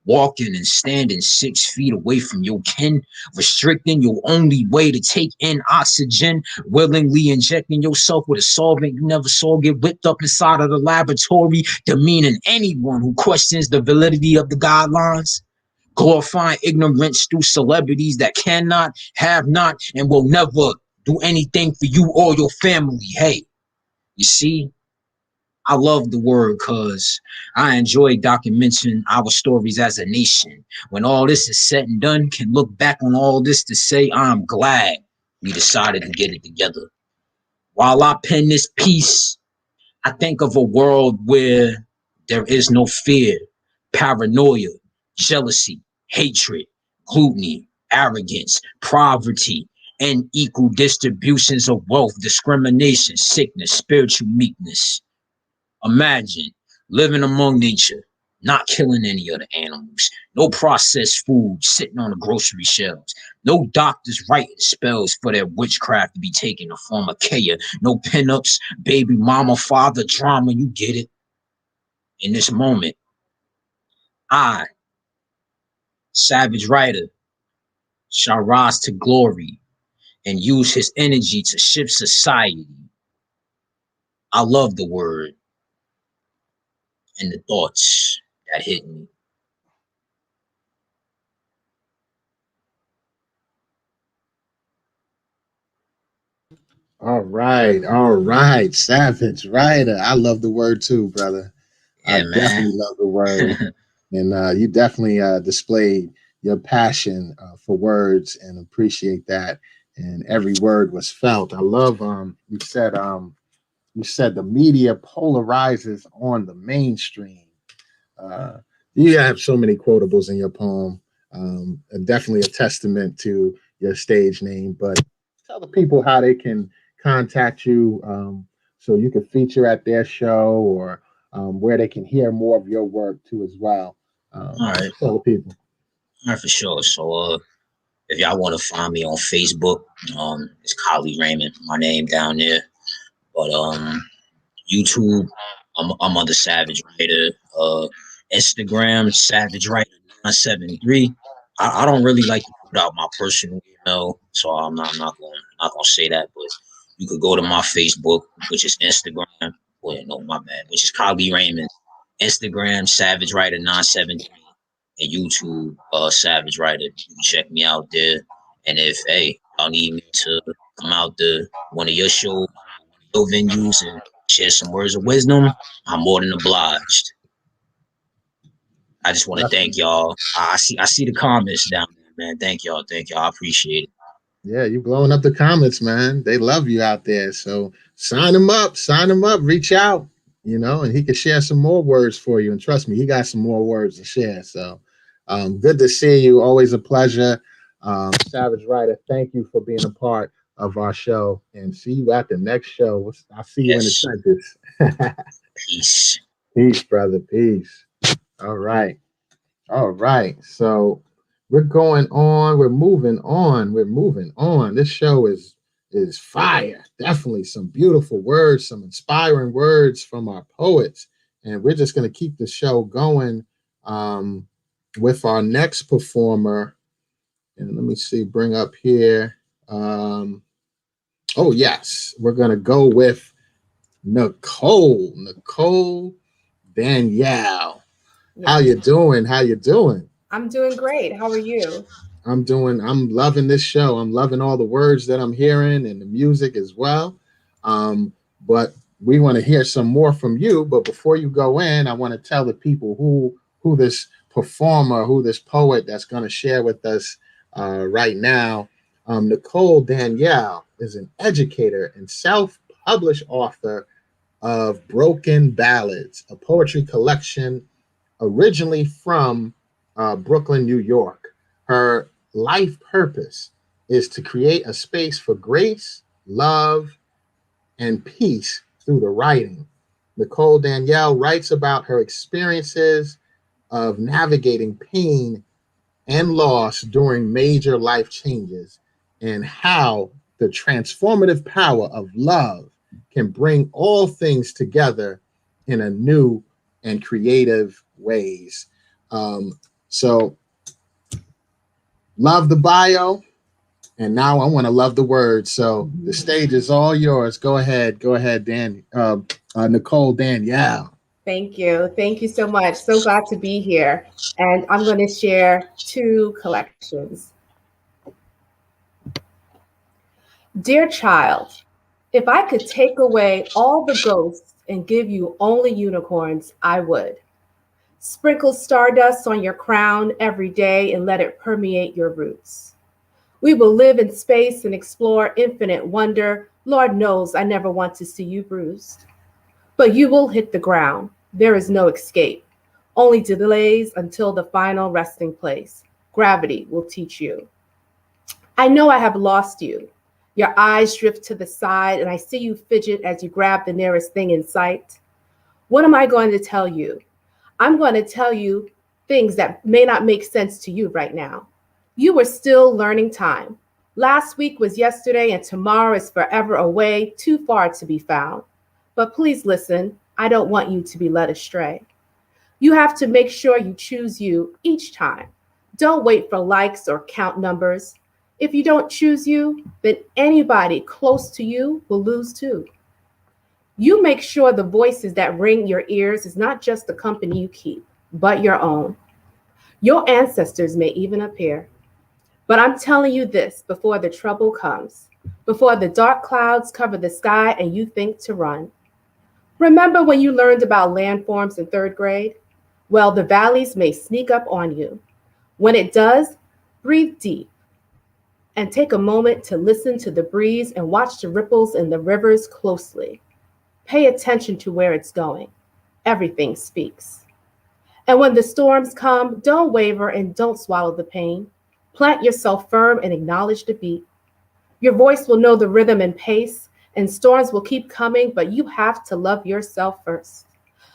walking and standing 6 feet away from your kin, restricting your only way to take in oxygen, willingly injecting yourself with a solvent you never saw get whipped up inside of the laboratory, demeaning anyone who questions the validity of the guidelines, glorifying ignorance through celebrities that cannot, have not, and will never do anything for you or your family? Hey, you see, I love the word because I enjoy documenting our stories as a nation. When all this is said and done, can look back on all this to say I'm glad we decided to get it together. While I pen this piece, I think of a world where there is no fear, paranoia, jealousy, hatred, gluttony, arrogance, poverty, and equal distributions of wealth, discrimination, sickness, spiritual meekness. Imagine living among nature, not killing any of the animals. No processed food sitting on the grocery shelves. No doctors writing spells for their witchcraft to be taken to pharmakeia. No pinups, baby mama, father drama, you get it. In this moment, I, Savage Writer, shall rise to glory and use his energy to shift society. I love the word and the thoughts that hit me.
All right, Savage Writer. I love the word too, brother. I
Yeah, man.
definitely love the word, and you definitely displayed your passion for words, and appreciate that. And every word was felt. I love you said the media polarizes on the mainstream. Uh, you have so many quotables in your poem. Definitely a testament to your stage name. But tell the people how they can contact you, so you can feature at their show, or where they can hear more of your work too as well.
All right.
Tell the people.
All right, for sure. So, if y'all want to find me on Facebook, it's Kali Raymond, my name down there. But YouTube, I'm on the Savage Writer. Instagram, Savage Writer 973. I don't really like to put out my personal email, so I'm not gonna say that. But you could go to my Facebook, which is Instagram. Wait, no, my bad. Which is Kali Raymond. Instagram, Savage Writer 973, and YouTube, Savage Writer. You can check me out there. And if y'all need me to come out to one of your shows, your venues, and share some words of wisdom, I'm more than obliged. I just want to thank y'all. I see the comments down there, man. Thank y'all. I appreciate it.
Yeah, you blowing up the comments, man. They love you out there. So sign him up. Reach out, and he can share some more words for you. And trust me, he got some more words to share. So good to see you. Always a pleasure. Savage Writer, thank you for being a part of our show. And see you at the next show. I'll see you in the trenches.
Peace.
Peace, brother. Peace. All right. So we're going on. We're moving on. This show is fire. Definitely some beautiful words, some inspiring words from our poets, and we're just going to keep the show going with our next performer. And let me see. Bring up here. Oh yes, we're going to go with Nicole Danielle. How you doing?
I'm doing great. How are you?
I'm loving this show. I'm loving all the words that I'm hearing and the music as well. But we want to hear some more from you. But before you go in, I want to tell the people who this performer, who this poet that's going to share with us right now. Nicole Danielle is an educator and self-published author of Broken Ballads, a poetry collection originally from Brooklyn, New York. Her life purpose is to create a space for grace, love, and peace through the writing. Nicole Danielle writes about her experiences of navigating pain and loss during major life changes, and how the transformative power of love can bring all things together in a new and creative ways. So love the bio, and now I want to love the words. So the stage is all yours. Go ahead, Dan. Nicole Danielle.
Thank you so much. So glad to be here. And I'm going to share 2 collections. Dear child, if I could take away all the ghosts and give you only unicorns, I would. Sprinkle stardust on your crown every day and let it permeate your roots. We will live in space and explore infinite wonder. Lord knows I never want to see you bruised. But you will hit the ground. There is no escape. Only delays until the final resting place. Gravity will teach you. I know I have lost you. Your eyes drift to the side and I see you fidget as you grab the nearest thing in sight. What am I going to tell you? I'm going to tell you things that may not make sense to you right now. You were still learning time. Last week was yesterday, and tomorrow is forever away, too far to be found. But please listen, I don't want you to be led astray. You have to make sure you choose you each time. Don't wait for likes or count numbers. If you don't choose you, then anybody close to you will lose too. You make sure the voices that ring your ears is not just the company you keep, but your own. Your ancestors may even appear. But I'm telling you this before the trouble comes, before the dark clouds cover the sky and you think to run. Remember when you learned about landforms in third grade? Well, the valleys may sneak up on you. When it does, breathe deep and take a moment to listen to the breeze and watch the ripples in the rivers closely. Pay attention to where it's going. Everything speaks. And when the storms come, don't waver and don't swallow the pain. Plant yourself firm and acknowledge the beat. Your voice will know the rhythm and pace, and storms will keep coming, but you have to love yourself first.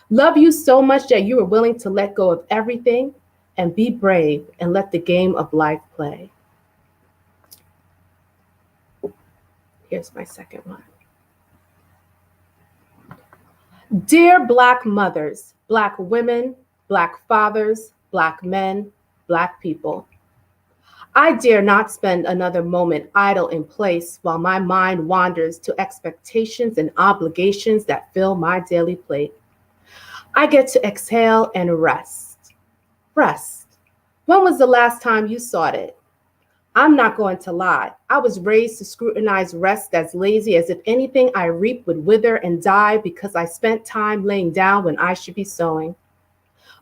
Love you so much that you are willing to let go of everything and be brave and let the game of life play. Here's my second one. Dear Black mothers, Black women, Black fathers, Black men, Black people, I dare not spend another moment idle in place while my mind wanders to expectations and obligations that fill my daily plate. I get to exhale and rest. Rest. When was the last time you sought it? I'm not going to lie. I was raised to scrutinize rest as lazy as if anything I reap would wither and die because I spent time laying down when I should be sowing.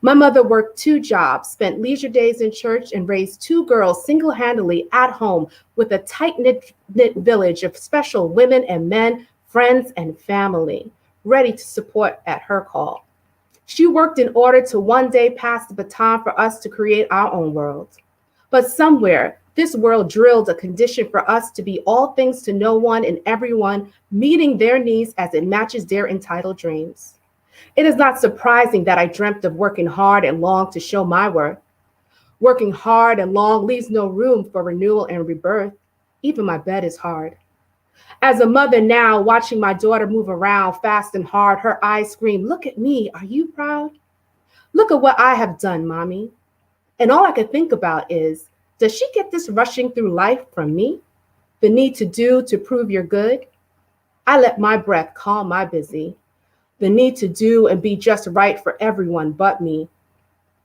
My mother worked 2 jobs, spent leisure days in church, and raised 2 girls single-handedly at home with a tight-knit village of special women and men, friends and family, ready to support at her call. She worked in order to one day pass the baton for us to create our own world. But somewhere, this world drilled a condition for us to be all things to no one and everyone, meeting their needs as it matches their entitled dreams. It is not surprising that I dreamt of working hard and long to show my worth. Working hard and long leaves no room for renewal and rebirth. Even my bed is hard. As a mother now, watching my daughter move around fast and hard, her eyes scream, "Look at me, are you proud? Look at what I have done, mommy." And all I could think about is, does she get this rushing through life from me? The need to do to prove you're good? I let my breath calm my busy. The need to do and be just right for everyone but me.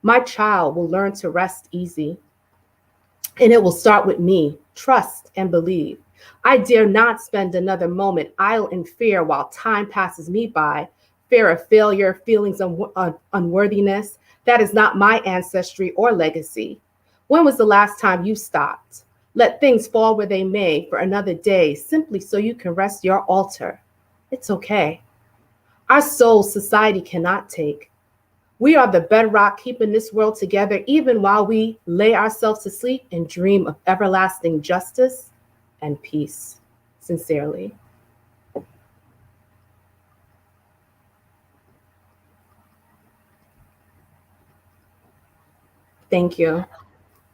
My child will learn to rest easy. And it will start with me. Trust and believe. I dare not spend another moment idle in fear while time passes me by. Fear of failure, feelings of unworthiness. That is not my ancestry or legacy. When was the last time you stopped? Let things fall where they may for another day, simply so you can rest your altar. It's okay. Our souls society cannot take. We are the bedrock keeping this world together, even while we lay ourselves to sleep and dream of everlasting justice and peace. Sincerely. Thank you.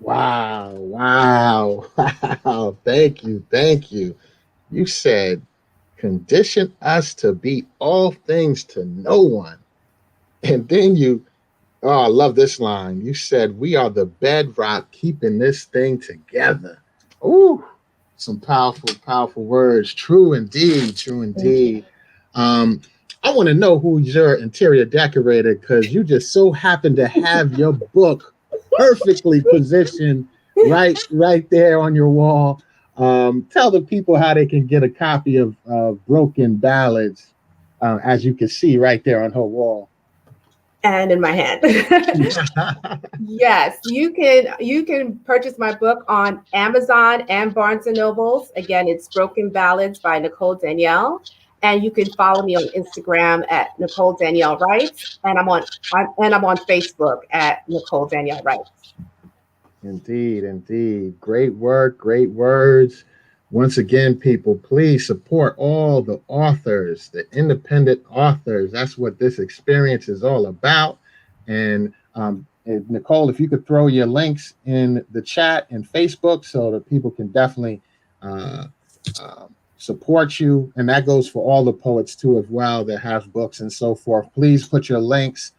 Wow, wow, wow. Thank you, thank you. You said, condition us to be all things to no one. And then oh, I love this line. You said, we are the bedrock keeping this thing together. Ooh, some powerful, powerful words. True indeed, true indeed. I want to know who's your interior decorator, because you just so happen to have your book perfectly positioned right there on your wall. Tell the people how they can get a copy of Broken Ballads, as you can see right there on her wall.
And in my hand. Yes, you can purchase my book on Amazon and Barnes and Nobles. Again, it's Broken Ballads by Nicole Danielle. And you can follow me on Instagram at Nicole Danielle Writes, and I'm on Facebook at Nicole Danielle Writes.
Indeed, indeed. Great work, great words. Once again, people, please support all the authors, the independent authors. That's what this experience is all about. And Nicole, if you could throw your links in the chat and Facebook so that people can definitely uh, support you. And that goes for all the poets too, as well, that have books and so forth. Please put your links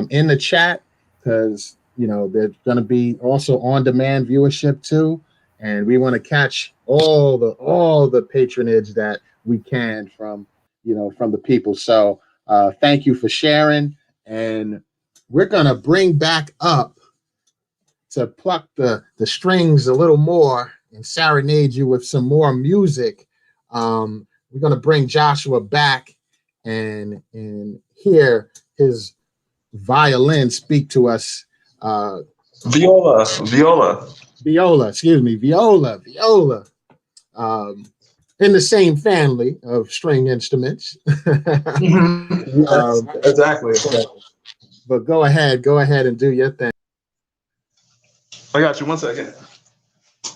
in the chat, because there's going to be also on-demand viewership too, and we want to catch all the patronage that we can from from the people. So thank you for sharing, and we're going to bring back up to pluck the strings a little more and serenade you with some more music. We're going to bring Joshua back and hear his violin speak to us.
Viola.
In the same family of string instruments.
Yes, exactly.
But go ahead and do your thing.
I got you. 1 second.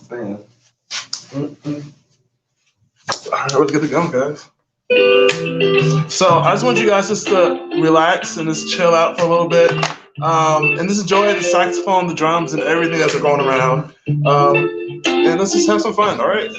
Damn. All right, let's get it going, guys. So I just want you guys just to relax and just chill out for a little bit, and just enjoy the saxophone, the drums, and everything that's going around. And let's just have some fun. All right.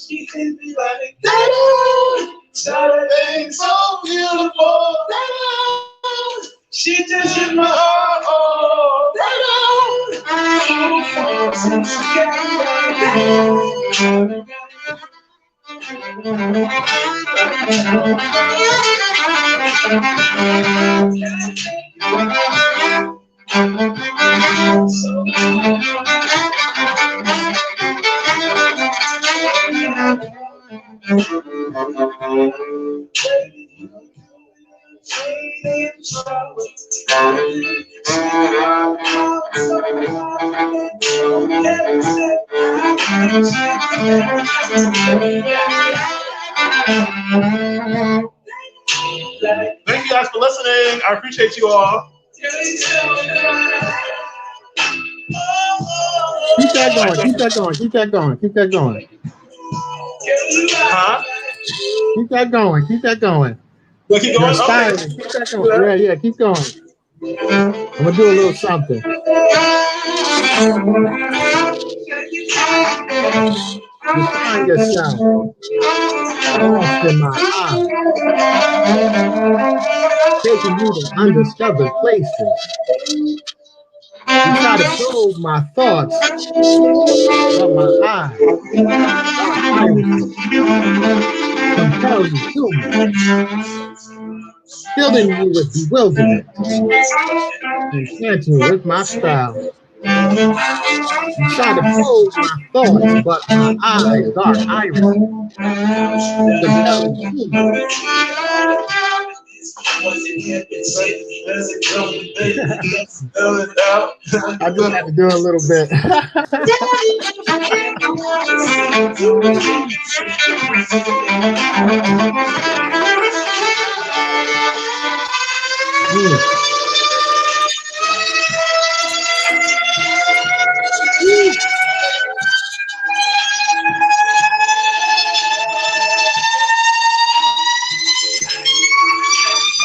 She can be like that. Saturday so beautiful. She just hit my heart. Oh, thank you guys for listening. I appreciate you all.
Keep that going. Keep that going. Keep that going. Keep that going.
Huh?
Keep that going. Keep that going.
Keep going?
You're inspiring.
Okay.
Keep that going. Yeah, keep going. I'm gonna do a little something. You find yourself lost in my eyes, taking you to undiscovered places. You try to probe my thoughts, but my eyes, dark irises, compel you to me, filling you with bewilderment, enchanting with my style. You try to probe my thoughts, but my eyes, dark irises, compel you to me. I just had to do a little bit.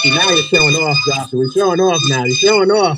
See, now you're showing off, Joshua. We're showing off now. You're showing off.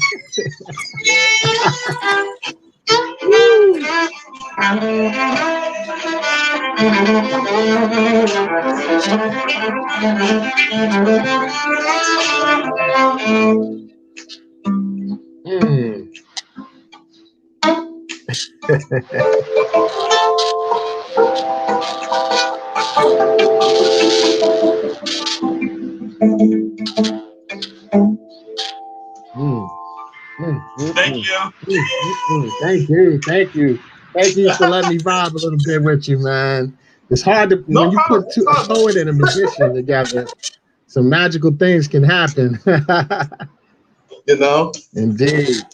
Thank you.
Thank you. Thank you. Thank you for letting me vibe a little bit with you, man. It's hard to when you put a poet and a musician together, some magical things can happen.
You know?
Indeed.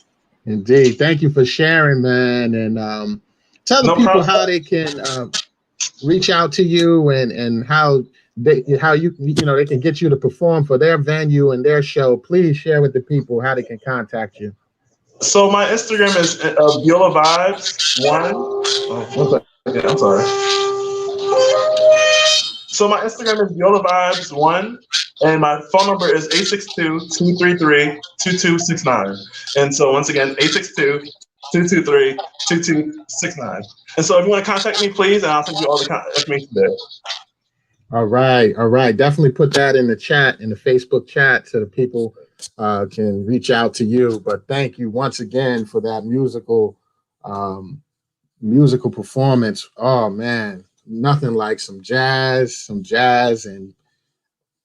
Thank you for sharing, man. And tell the people how they can reach out to you and how they can get you to perform for their venue and their show. Please share with the people how they can contact you.
So my Instagram is Viola Vibes 1. Oh, I'm sorry. So my Instagram is Viola Vibes 1, and my phone number is 862-233-2269. And so once again, 862-223-2269. And so if you want to contact me, please, and I'll send you all the information there.
All right. Definitely put that in the chat, in the Facebook chat, so the people can reach out to you. But thank you once again for that musical performance. Oh man, nothing like some jazz, and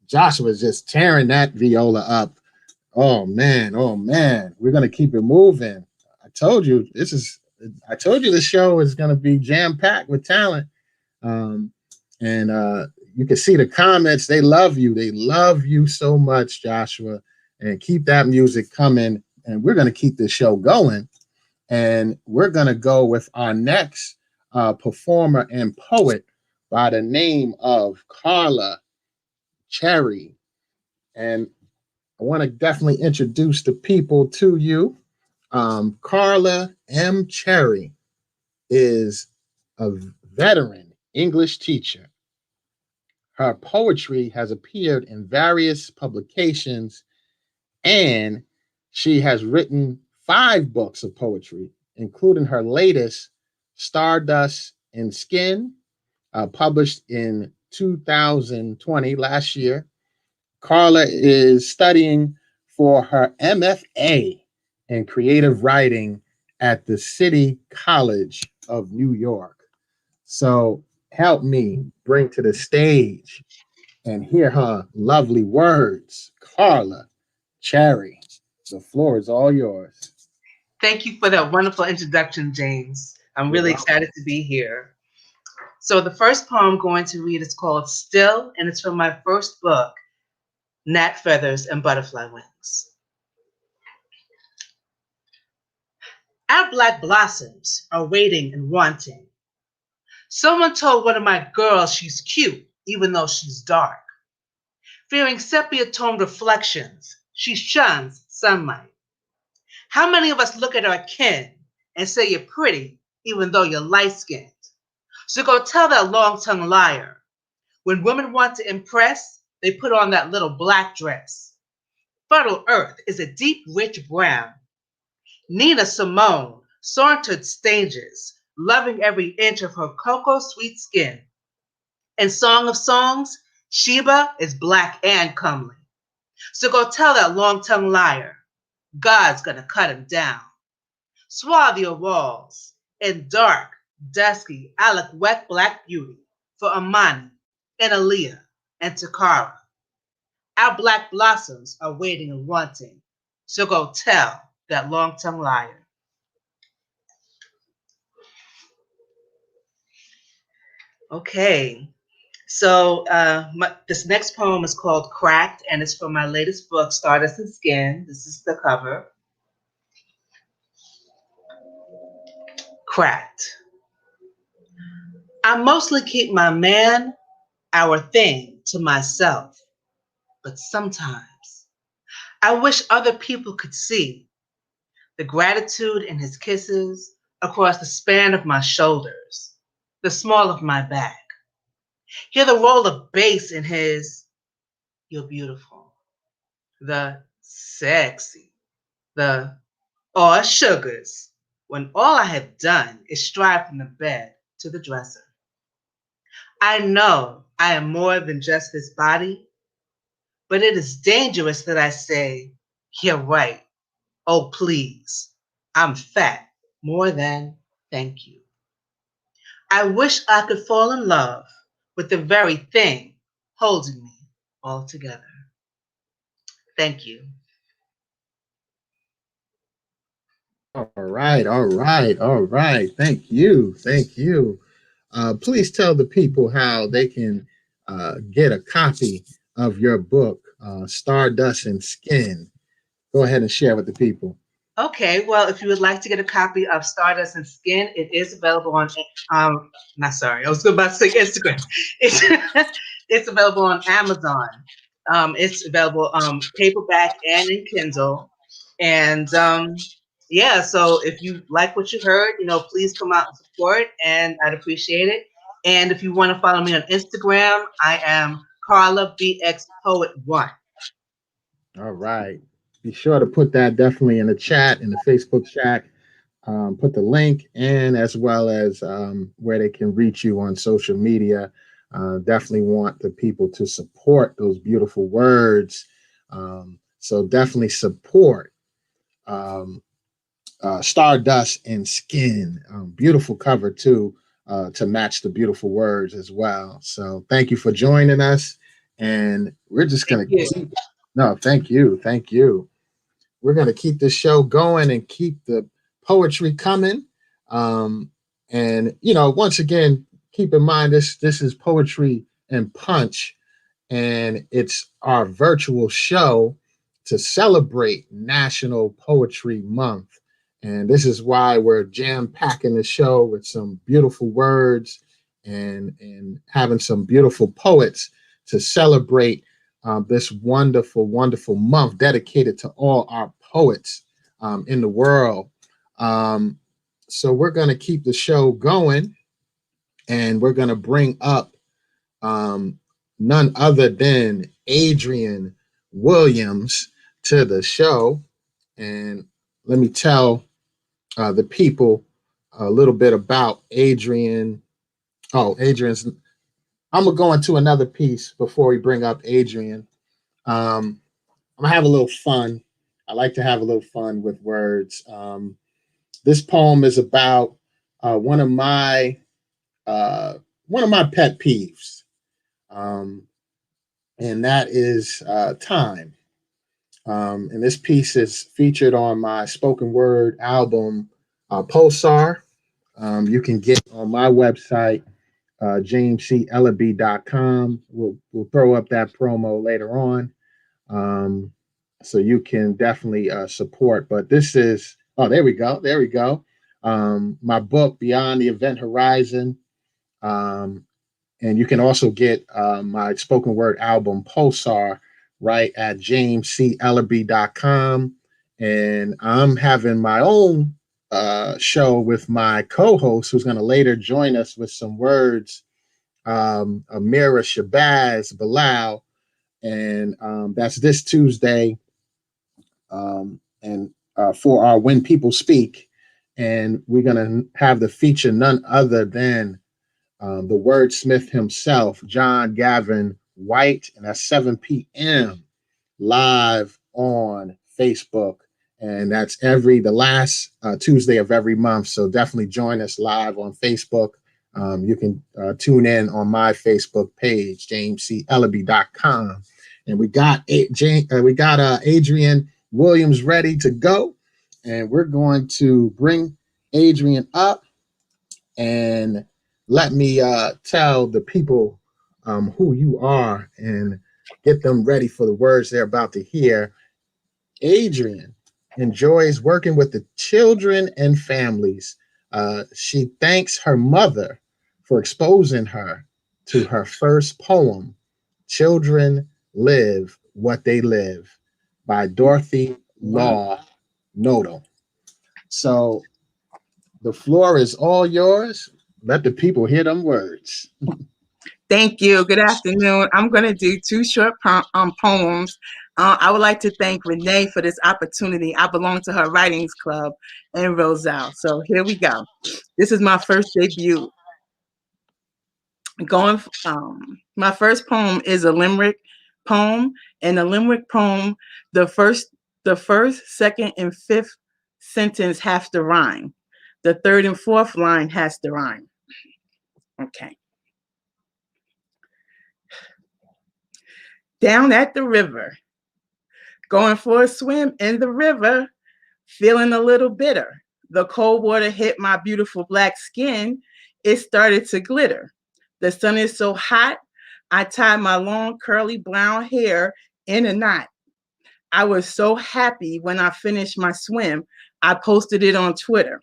Joshua's just tearing that viola up. Oh man, we're gonna keep it moving. I told you this show is gonna be jam-packed with talent. And And you can see the comments. They love you. They love you so much, Joshua. And keep that music coming. And we're going to keep this show going. And we're going to go with our next performer and poet by the name of Carla Cherry. And I want to definitely introduce the people to you. Carla M. Cherry is a veteran English teacher. Her poetry has appeared in various publications, and she has written 5 books of poetry, including her latest, Stardust and Skin, published in 2020, last year. Carla is studying for her MFA in creative writing at the City College of New York. So help me bring to the stage and hear her lovely words. Carla Cherry, the floor is all yours.
Thank you for that wonderful introduction, James. I'm really excited to be here. So the first poem I'm going to read is called Still, and it's from my first book, Gnat Feathers and Butterfly Wings. Our black blossoms are waiting and wanting. Someone told one of my girls she's cute, even though she's dark. Fearing sepia-toned reflections, she shuns sunlight. How many of us look at our kin and say you're pretty, even though you're light-skinned? So go tell that long-tongued liar. When women want to impress, they put on that little black dress. Fertile earth is a deep, rich brown. Nina Simone sauntered stages, loving every inch of her cocoa-sweet skin. In Song of Songs, Sheba is black and comely. So go tell that long-tongued liar, God's gonna cut him down. Swathe your walls in dark, dusky, wet black beauty for Amani and Aaliyah and Takara. Our black blossoms are waiting and wanting. So go tell that long-tongued liar. Okay, so this next poem is called Cracked, and it's from my latest book, Stardust and Skin. This is the cover. Cracked. I mostly keep my man, our thing, to myself, but sometimes I wish other people could see the gratitude in his kisses across the span of my shoulders, the small of my back. Hear the roll of bass in his, you're beautiful, the sexy, the aw sugars, when all I have done is strive from the bed to the dresser. I know I am more than just this body, but it is dangerous that I say, you're right, oh please, I'm fat more than thank you. I wish I could fall in love with the very thing holding me all together. Thank you.
All right. Thank you. Please tell the people how they can get a copy of your book, Stardust and Skin. Go ahead and share with the people.
Okay, well, if you would like to get a copy of Stardust and Skin, it is available on, I was about to say Instagram. It's available on Amazon. It's available paperback and in Kindle. And yeah, so if you like what you heard, please come out and support, and I'd appreciate it. And if you want to follow me on Instagram, I am Carla BX Poet 1.
All right. Be sure to put that definitely in the chat, in the Facebook chat. Put the link in, as well as where they can reach you on social media. Definitely want the people to support those beautiful words. So definitely support Stardust and Skin. Beautiful cover too, to match the beautiful words as well. So thank you for joining us. And we're just going to keep. No, thank you. We're going to keep this show going and keep the poetry coming. And, once again, keep in mind this is Poetry and Punch, and it's our virtual show to celebrate National Poetry Month. And this is why we're jam-packing the show with some beautiful words and having some beautiful poets to celebrate this wonderful, wonderful month dedicated to all our poets in the world. So we're going to keep the show going, and we're going to bring up none other than Adrian Williams to the show. And let me tell the people a little bit about Adrian. Oh, Adrian's. I'm going to go into another piece before we bring up Adrian. I'm going to have a little fun. I like to have a little fun with words. This poem is about one of my pet peeves, and that is time. And this piece is featured on my spoken word album, Pulsar. You can get on my website, jamescellerbe.com. We'll throw up that promo later on, so you can definitely support. But this is, oh, there we go. My book, Beyond the Event Horizon. And you can also get my spoken word album, Pulsar, right at jamescellerbe.com. And I'm having my own show with my co-host, who's going to later join us with some words, Amira Shabazz Bilal. And that's this Tuesday. And for our When People Speak. And we're going to have the feature none other than the wordsmith himself, John Gavin White, and that's 7 p.m. live on Facebook. And that's the last Tuesday of every month. So definitely join us live on Facebook. You can tune in on my Facebook page, jamescellerbe.com. And we got Adrian Williams ready to go. And we're going to bring Adrian up, and let me tell the people who you are and get them ready for the words they're about to hear. Adrian enjoys working with the children and families. She thanks her mother for exposing her to her first poem, Children Live What They Live, by Dorothy Law Noto. So the floor is all yours. Let the people hear them words.
Thank you. Good afternoon. I'm going to do 2 short poems. I would like to thank Renee for this opportunity. I belong to her writings club in Roselle. So here we go. This is my first debut. My first poem is a Limerick poem. And the Limerick poem, the first, second, and fifth sentence have to rhyme. The third and fourth line has to rhyme. Okay. Down at the river, going for a swim in the river, feeling a little bitter. The cold water hit my beautiful black skin. It started to glitter. The sun is so hot, I tied my long curly brown hair in a knot. I was so happy when I finished my swim. I posted it on Twitter.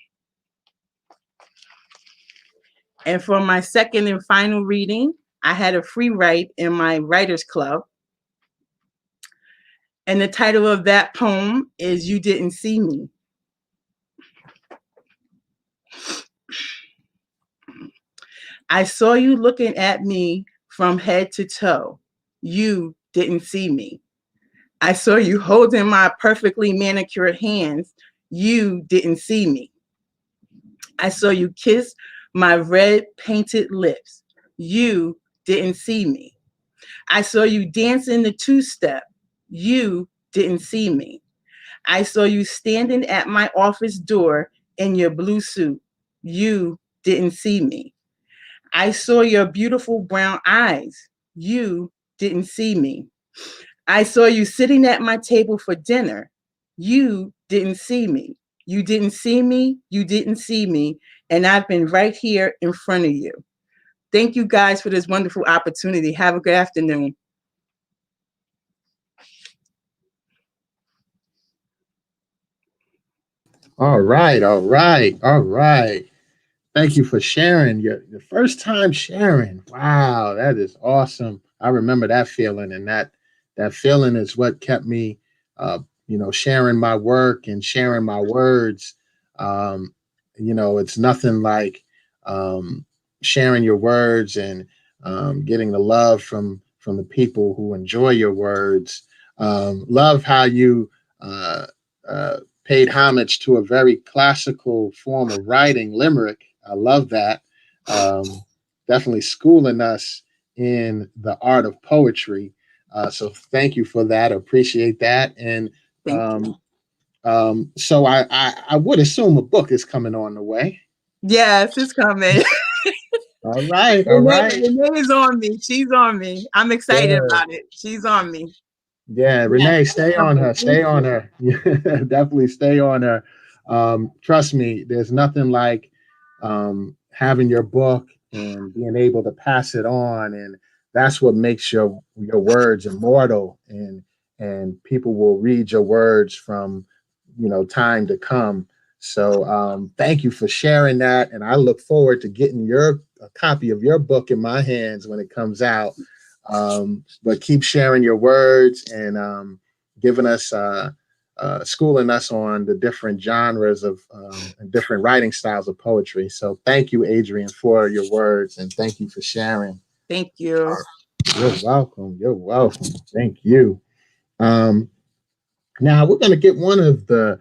And for my second and final reading, I had a free write in my writers club. And the title of that poem is You Didn't See Me. I saw you looking at me from head to toe. You didn't see me. I saw you holding my perfectly manicured hands. You didn't see me. I saw you kiss my red painted lips. You didn't see me. I saw you dancing the two-step. You didn't see me. I saw you standing at my office door in your blue suit. You didn't see me. I saw your beautiful brown eyes. You didn't see me. I saw you sitting at my table for dinner. You didn't see me. You didn't see me. You didn't see me. And I've been right here in front of you. Thank you guys for this wonderful opportunity. Have a good afternoon.
All right. Thank you for sharing your first time sharing. Wow, that is awesome. I remember that feeling, and that feeling is what kept me, sharing my work and sharing my words. It's nothing like sharing your words and getting the love from the people who enjoy your words. Love how you paid homage to a very classical form of writing, limerick. I love that. Definitely schooling us in the art of poetry. So thank you for that. I appreciate that. And so I would assume a book is coming on the way.
Yes, it's coming.
All right.
Renee is on me. She's on me. I'm excited about it. She's on me.
Yeah, Renee, stay on her. Definitely stay on her. Trust me, there's nothing like having your book and being able to pass it on, and that's what makes your words immortal, and people will read your words from time to come. So thank you for sharing that, and I look forward to getting a copy of your book in my hands when it comes out. But keep sharing your words and giving us schooling us on the different genres of and different writing styles of poetry. So thank you, Adrian, for your words, and thank you for sharing.
Thank you.
You're welcome. Thank you. Now we're going to get one of the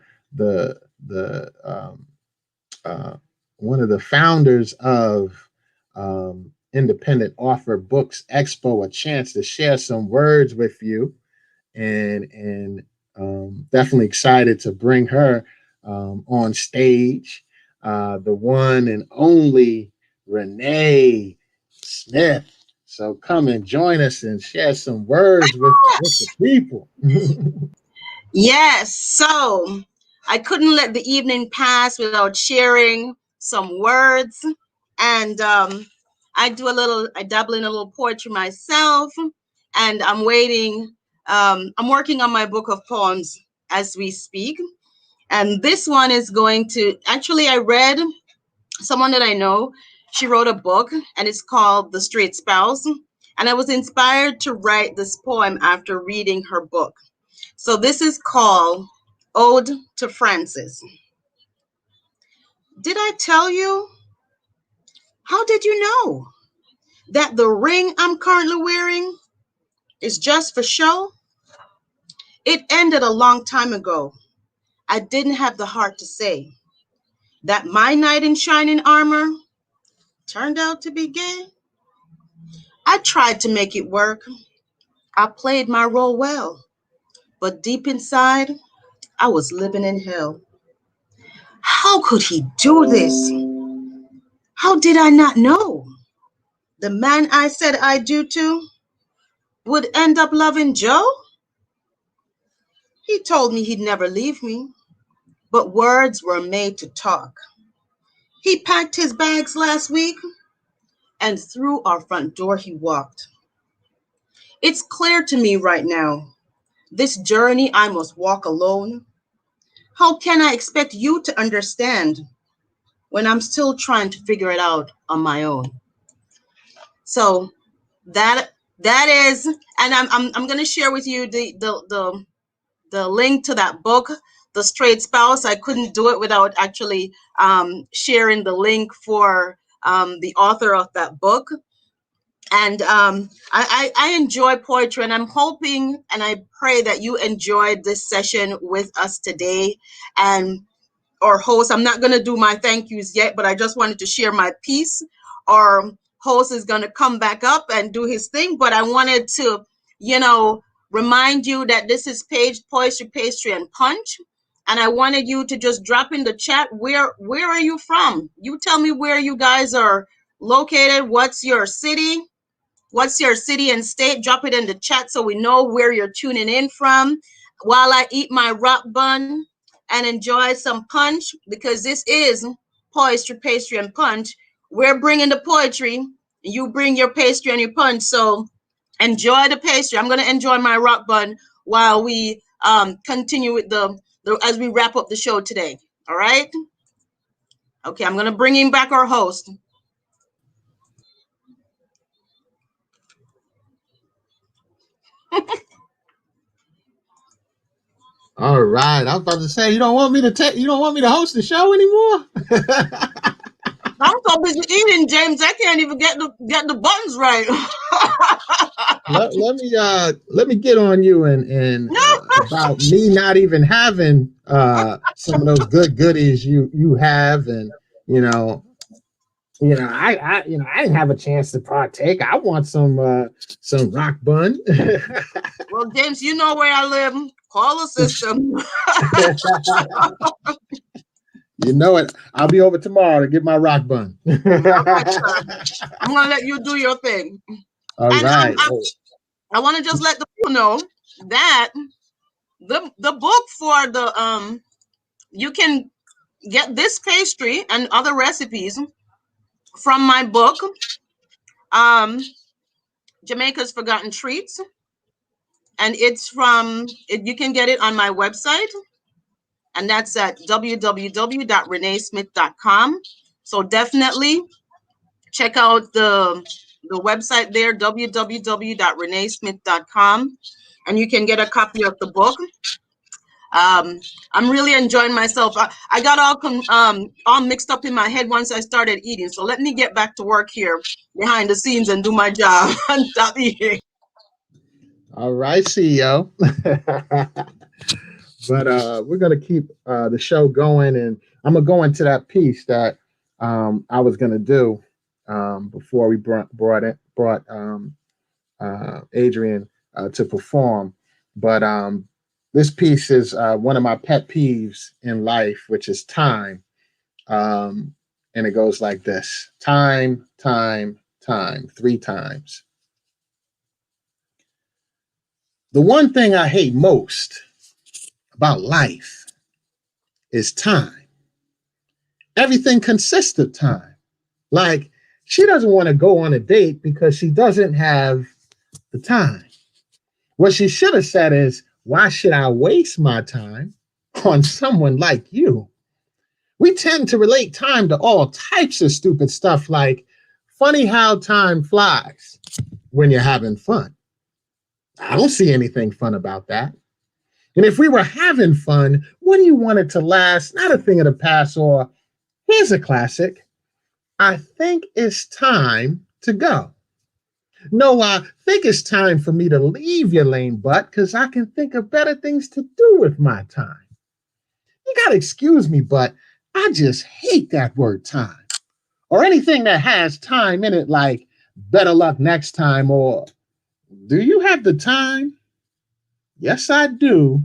one of the founders of Independent Author Books Expo a chance to share some words with you, and definitely excited to bring her on stage. The one and only Renee Smith. So come and join us and share some words with the people.
Yes. So I couldn't let the evening pass without sharing some words. And I dabble in a little poetry myself. And I'm waiting. I'm working on my book of poems as we speak. And this one is I read someone that I know. She wrote a book and it's called The Straight Spouse. And I was inspired to write this poem after reading her book. So this is called Ode to Francis. Did I tell you? How did you know that the ring I'm currently wearing is just for show? It ended a long time ago. I didn't have the heart to say that my knight in shining armor turned out to be gay. I tried to make it work. I played my role well, but deep inside, I was living in hell. How could he do this? How did I not know? The man I said I do to would end up loving Joe? He told me he'd never leave me, but words were made to talk. He packed his bags last week, and through our front door he walked. It's clear to me right now, this journey I must walk alone. How can I expect you to understand when I'm still trying to figure it out on my own? So that is, and I'm gonna share with you the link to that book, The Straight Spouse. I couldn't do it without actually sharing the link for the author of that book. And I enjoy poetry, and I'm hoping and I pray that you enjoyed this session with us today. And our host, I'm not going to do my thank yous yet, but I just wanted to share my piece. Our host is going to come back up and do his thing, but I wanted to, remind you that this is Poetry, Pastry, and Punch. And I wanted you to just drop in the chat, where are you from? You tell me where you guys are located. What's your city? What's your city and state? Drop it in the chat so we know where you're tuning in from while I eat my rock bun and enjoy some punch, because this is Poetry, Pastry, and Punch. We're bringing the poetry you bring your pastry and your punch. So enjoy the pastry. I'm gonna enjoy my rock bun while we continue with the as we wrap up the show today. All right. Okay, I'm gonna bring in back our host.
All right. I was about to say, you don't want me to host the show anymore?
I'm so busy eating, James. I can't even get the buttons right.
let me get on you and about me not even having some of those goodies you have, and I didn't have a chance to partake. I want some rock bun.
Well, James, you know where I live. Call a sister.
You know it. I'll be over tomorrow to get my rock bun.
Right, I'm gonna let you do your thing.
All right.
I want to just let the people know that the book for the you can get this pastry and other recipes from my book, Jamaica's Forgotten Treats, and you can get it on my website, and that's at www.renesmith.com. So definitely check out the website there, www.renesmith.com, and you can get a copy of the book. I'm really enjoying myself. I got all mixed up in my head once I started eating. So let me get back to work here behind the scenes and do my job and stop eating.
All right, CEO. But we're gonna keep the show going, and I'm gonna go into that piece that I was gonna do before we brought Adrian to perform. But this piece is one of my pet peeves in life, which is time. And it goes like this: time, 3 times. The one thing I hate most about life is time. Everything consists of time. Like, she doesn't want to go on a date because she doesn't have the time. What she should have said is, why should I waste my time on someone like you? We tend to relate time to all types of stupid stuff, like funny how time flies when you're having fun. I don't see anything fun about that. And if we were having fun, wouldn't you want it to last? Not a thing of the past, or here's a classic: I think it's time to go. No, I think it's time for me to leave your lame butt because I can think of better things to do with my time. You got to excuse me, but I just hate that word time, or anything that has time in it, like better luck next time, or do you have the time? Yes, I do,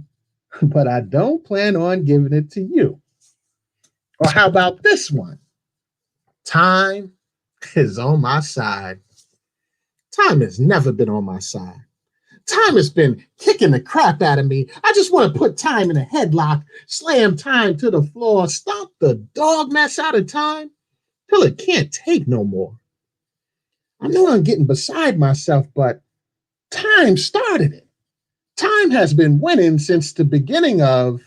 but I don't plan on giving it to you. Or how about this one? Time is on my side. Time has never been on my side. Time has been kicking the crap out of me. I just want to put time in a headlock, slam time to the floor, stomp the dog mess out of time till it can't take no more. I know I'm getting beside myself, but time started it. Time has been winning since the beginning of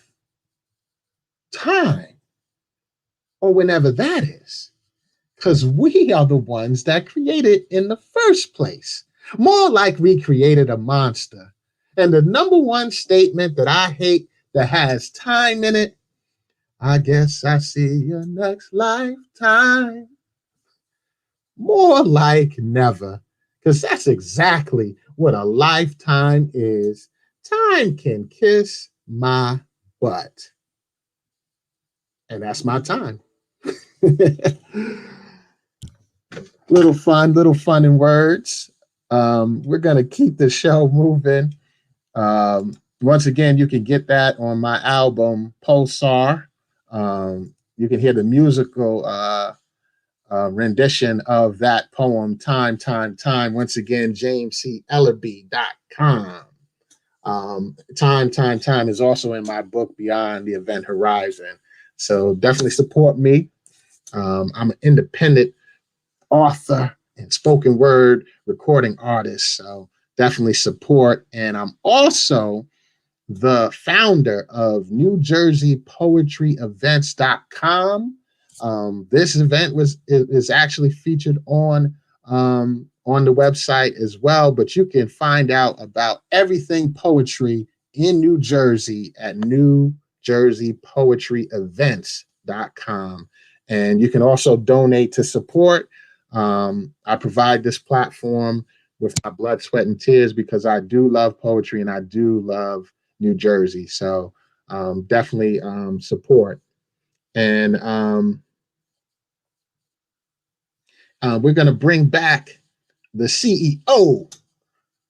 time, or whenever that is, because we are the ones that created it in the first place. More like we created a monster. And the number one statement that I hate that has time in it: I guess I see you next lifetime. More like never, because that's exactly what a lifetime is. Time can kiss my butt. And that's my time. Little fun in words. We're going to keep the show moving. Once again, you can get that on my album, Pulsar. You can hear the musical rendition of that poem, Time. Once again, JamesCEllerbe.com. Time is also in my book, Beyond the Event Horizon. So definitely support me. I'm an independent author and spoken word recording artist. So definitely support. And I'm also the founder of NewJerseyPoetryEvents.com. This event is actually featured on the website as well, but you can find out about everything poetry in New Jersey at NewJerseyPoetryEvents.com. And you can also donate to support. I provide this platform with my blood, sweat, and tears because I do love poetry and I do love New Jersey. So definitely support. And we're going to bring back the CEO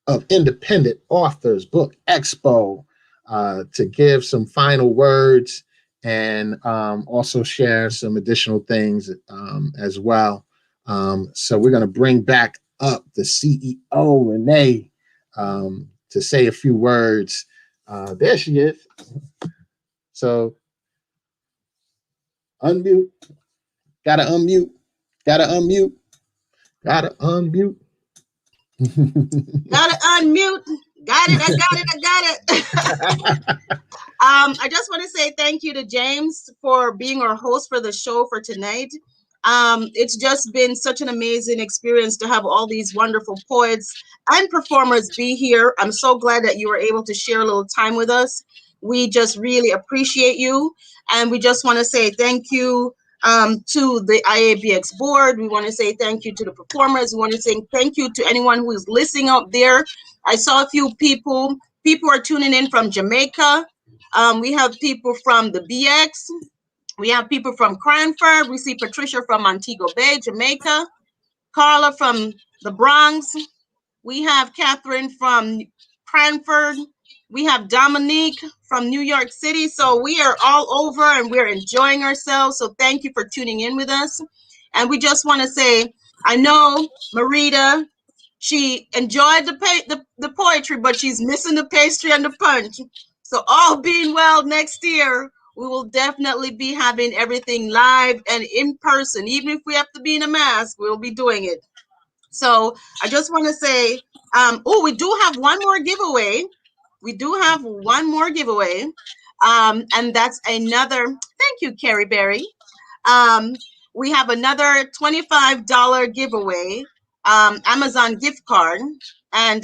of Independent Authors Book Expo to give some final words and also share some additional things as well. So we're going to bring back up the CEO, Renee, to say a few words. There she is. So unmute. Gotta unmute. Gotta unmute. Gotta unmute.
Gotta unmute. Got it. I got it. I just want to say thank you to James for being our host for the show for tonight. It's just been such an amazing experience to have all these wonderful poets and performers be here. I'm so glad that you were able to share a little time with us. We just really appreciate you. And we just want to say thank you to the IABX board. We want to say thank you to the performers. We want to say thank you to anyone who is listening out there. I saw a few people. People are tuning in from Jamaica. We have people from the BX. We have people from Cranford. We see Patricia from Montego Bay, Jamaica. Carla from the Bronx. We have Catherine from Cranford. We have Dominique from New York City. So we are all over and we're enjoying ourselves. So thank you for tuning in with us. And we just want to say, I know Marita, she enjoyed the poetry, but she's missing the pastry and the punch. So all being well, next year, we will definitely be having everything live and in person. Even if we have to be in a mask, we'll be doing it. So I just want to say, we do have one more giveaway. And that's another, thank you, Carrie Berry. We have another $25 giveaway, Amazon gift card. And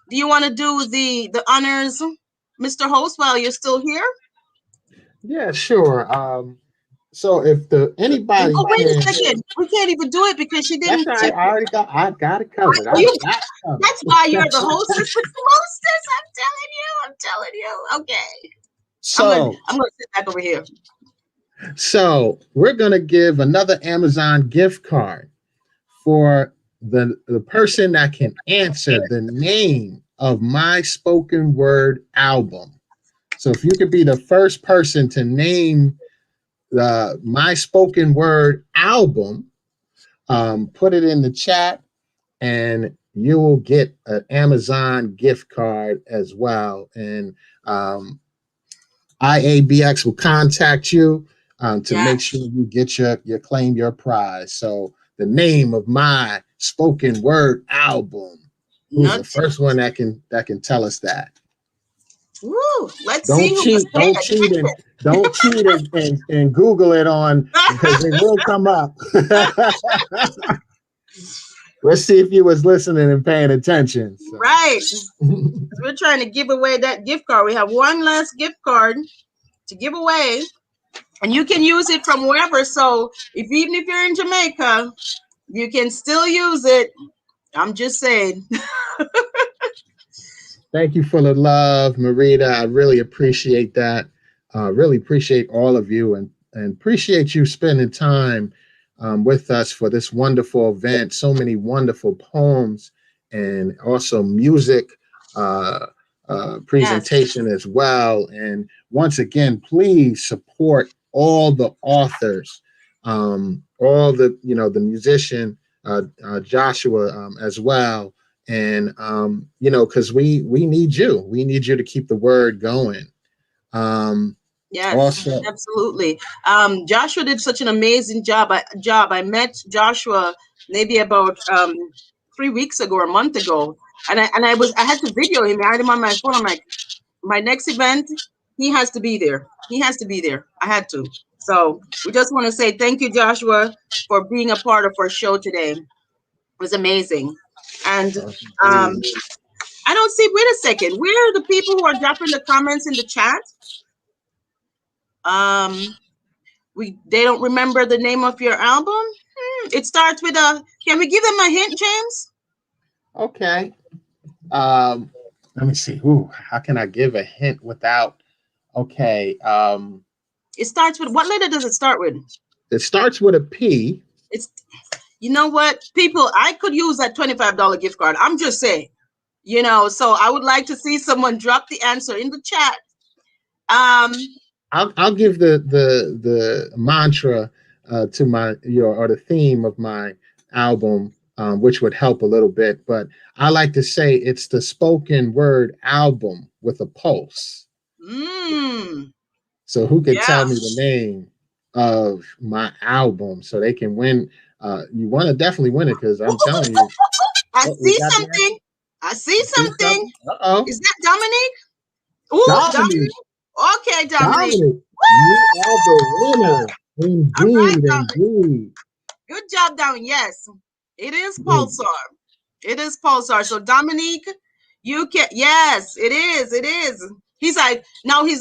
do you want to do the honors, Mr. Host, while you're still here?
Yeah, sure. So if anybody
wait a second, we can't even do it because she didn't.
That's right. I got it covered.
That's why you're the hostess with the hostess. I'm telling you. Okay.
So
I'm gonna sit back over here.
So we're gonna give another Amazon gift card for the person that can answer the name of my spoken word album. So if you could be the first person to name my spoken word album, put it in the chat and you will get an Amazon gift card as well. And IABX will contact you to make sure you get your claim your prize. So the name of my spoken word album. Who's the first one that can tell us that?
Woo, let's
don't
see.
Don't cheat and Google it on, because it will come up. Let's see if you was listening and paying attention. So.
Right. We're trying to give away that gift card. We have one last gift card to give away, and you can use it from wherever. So even if you're in Jamaica, you can still use it. I'm just saying.
Thank you for the love, Marita. I really appreciate that. Really appreciate all of you and appreciate you spending time with us for this wonderful event. So many wonderful poems and also music presentation as well. And once again, please support all the authors, all the the musician Joshua as well. And because we need you. We need you to keep the word going.
Yes,
also,
absolutely. Joshua did such an amazing job. I met Joshua maybe about 3 weeks ago or a month ago, and I had to video him. I had him on my phone. I'm like, my next event, he has to be there. He has to be there. I had to. So we just want to say thank you, Joshua, for being a part of our show today. It was amazing. And I don't see. Wait a second. Where are the people who are dropping the comments in the chat? They don't remember the name of your album. It starts with a. Can we give them a hint, James?
Okay. Let me see. Ooh, how can I give a hint without? Okay.
It starts with what letter does it start with?
It starts with a P.
It's. You know what, people? I could use that $25 gift card. I'm just saying. So I would like to see someone drop the answer in the chat.
I'll give the mantra to my or the theme of my album, which would help a little bit. But I like to say it's the spoken word album with a pulse. So who can tell me the name of my album so they can win? You want to definitely win it because I'm telling you.
I see something. I see something. Uh-oh. Is that Dominique? Ooh, Dominique. Okay, Dominique.
You are the winner. Indeed, indeed.
Good job, Dominique. Yes, it is Pulsar. It is Pulsar. So, Dominique, you can. Yes, it is. It is. He's like, now he's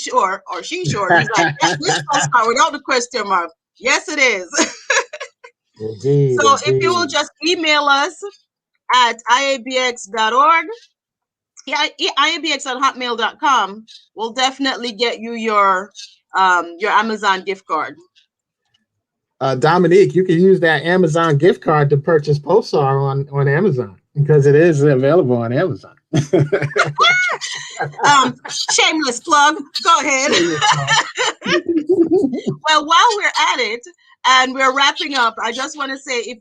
sure, or she's sure. He's like, yes, this Pulsar without the question mark. Yes, it is.
Indeed,
so, if you will just email us at iabx.org. iabx@hotmail.com will definitely get you your Amazon gift card.
Dominique, you can use that Amazon gift card to purchase Pulsar on Amazon because it is available on Amazon.
Shameless plug. Go ahead. Well, while we're at it and we're wrapping up, I just want to say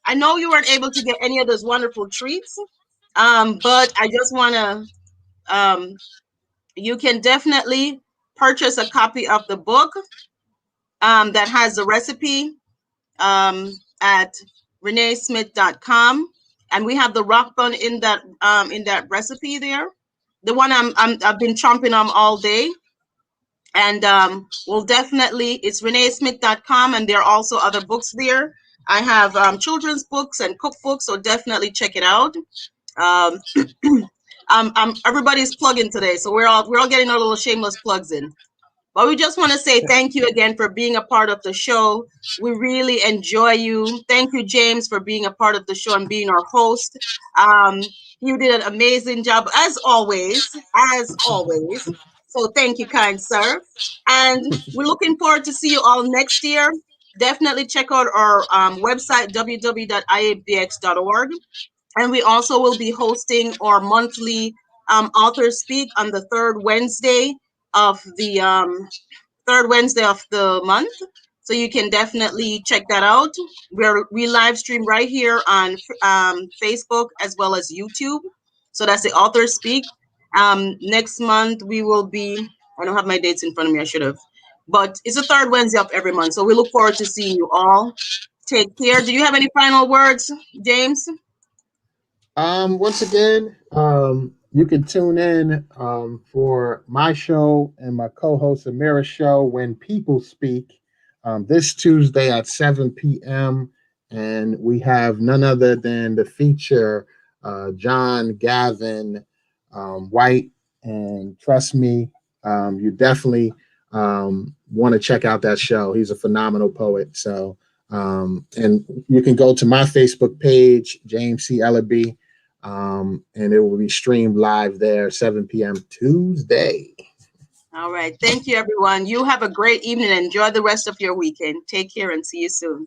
I know you weren't able to get any of those wonderful treats, but I just want to you can definitely purchase a copy of the book that has the recipe at renesmith.com, and we have the rock bun in that recipe there. The one I've been chomping on all day, and we'll definitely, it's renesmith.com, and there are also other books there. I have children's books and cookbooks, so definitely check it out. Everybody's plugging today, so we're all getting our little shameless plugs in. But we just want to say thank you again for being a part of the show. We really enjoy you. Thank you, James, for being a part of the show and being our host. You did an amazing job, as always. So thank you, kind sir. And we're looking forward to see you all next year. Definitely check out our website, www.iabx.org. And we also will be hosting our monthly author speak on the third Wednesday of the month. So you can definitely check that out. We live stream right here on Facebook as well as YouTube. So that's the author speak. Next month we will be, I don't have my dates in front of me, I should have. But it's the third Wednesday of every month. So we look forward to seeing you all. Take care. Do you have any final words, James?
Once again, you can tune in for my show and my co-host Amira's show, When People Speak, this Tuesday at 7 p.m. And we have none other than the feature John Gavin White. And trust me, you definitely want to check out that show. He's a phenomenal poet. So, and you can go to my Facebook page, James C Ellerbe. And it will be streamed live there 7 p.m. Tuesday.
All right. Thank you, everyone. You have a great evening. Enjoy the rest of your weekend. Take care and see you soon.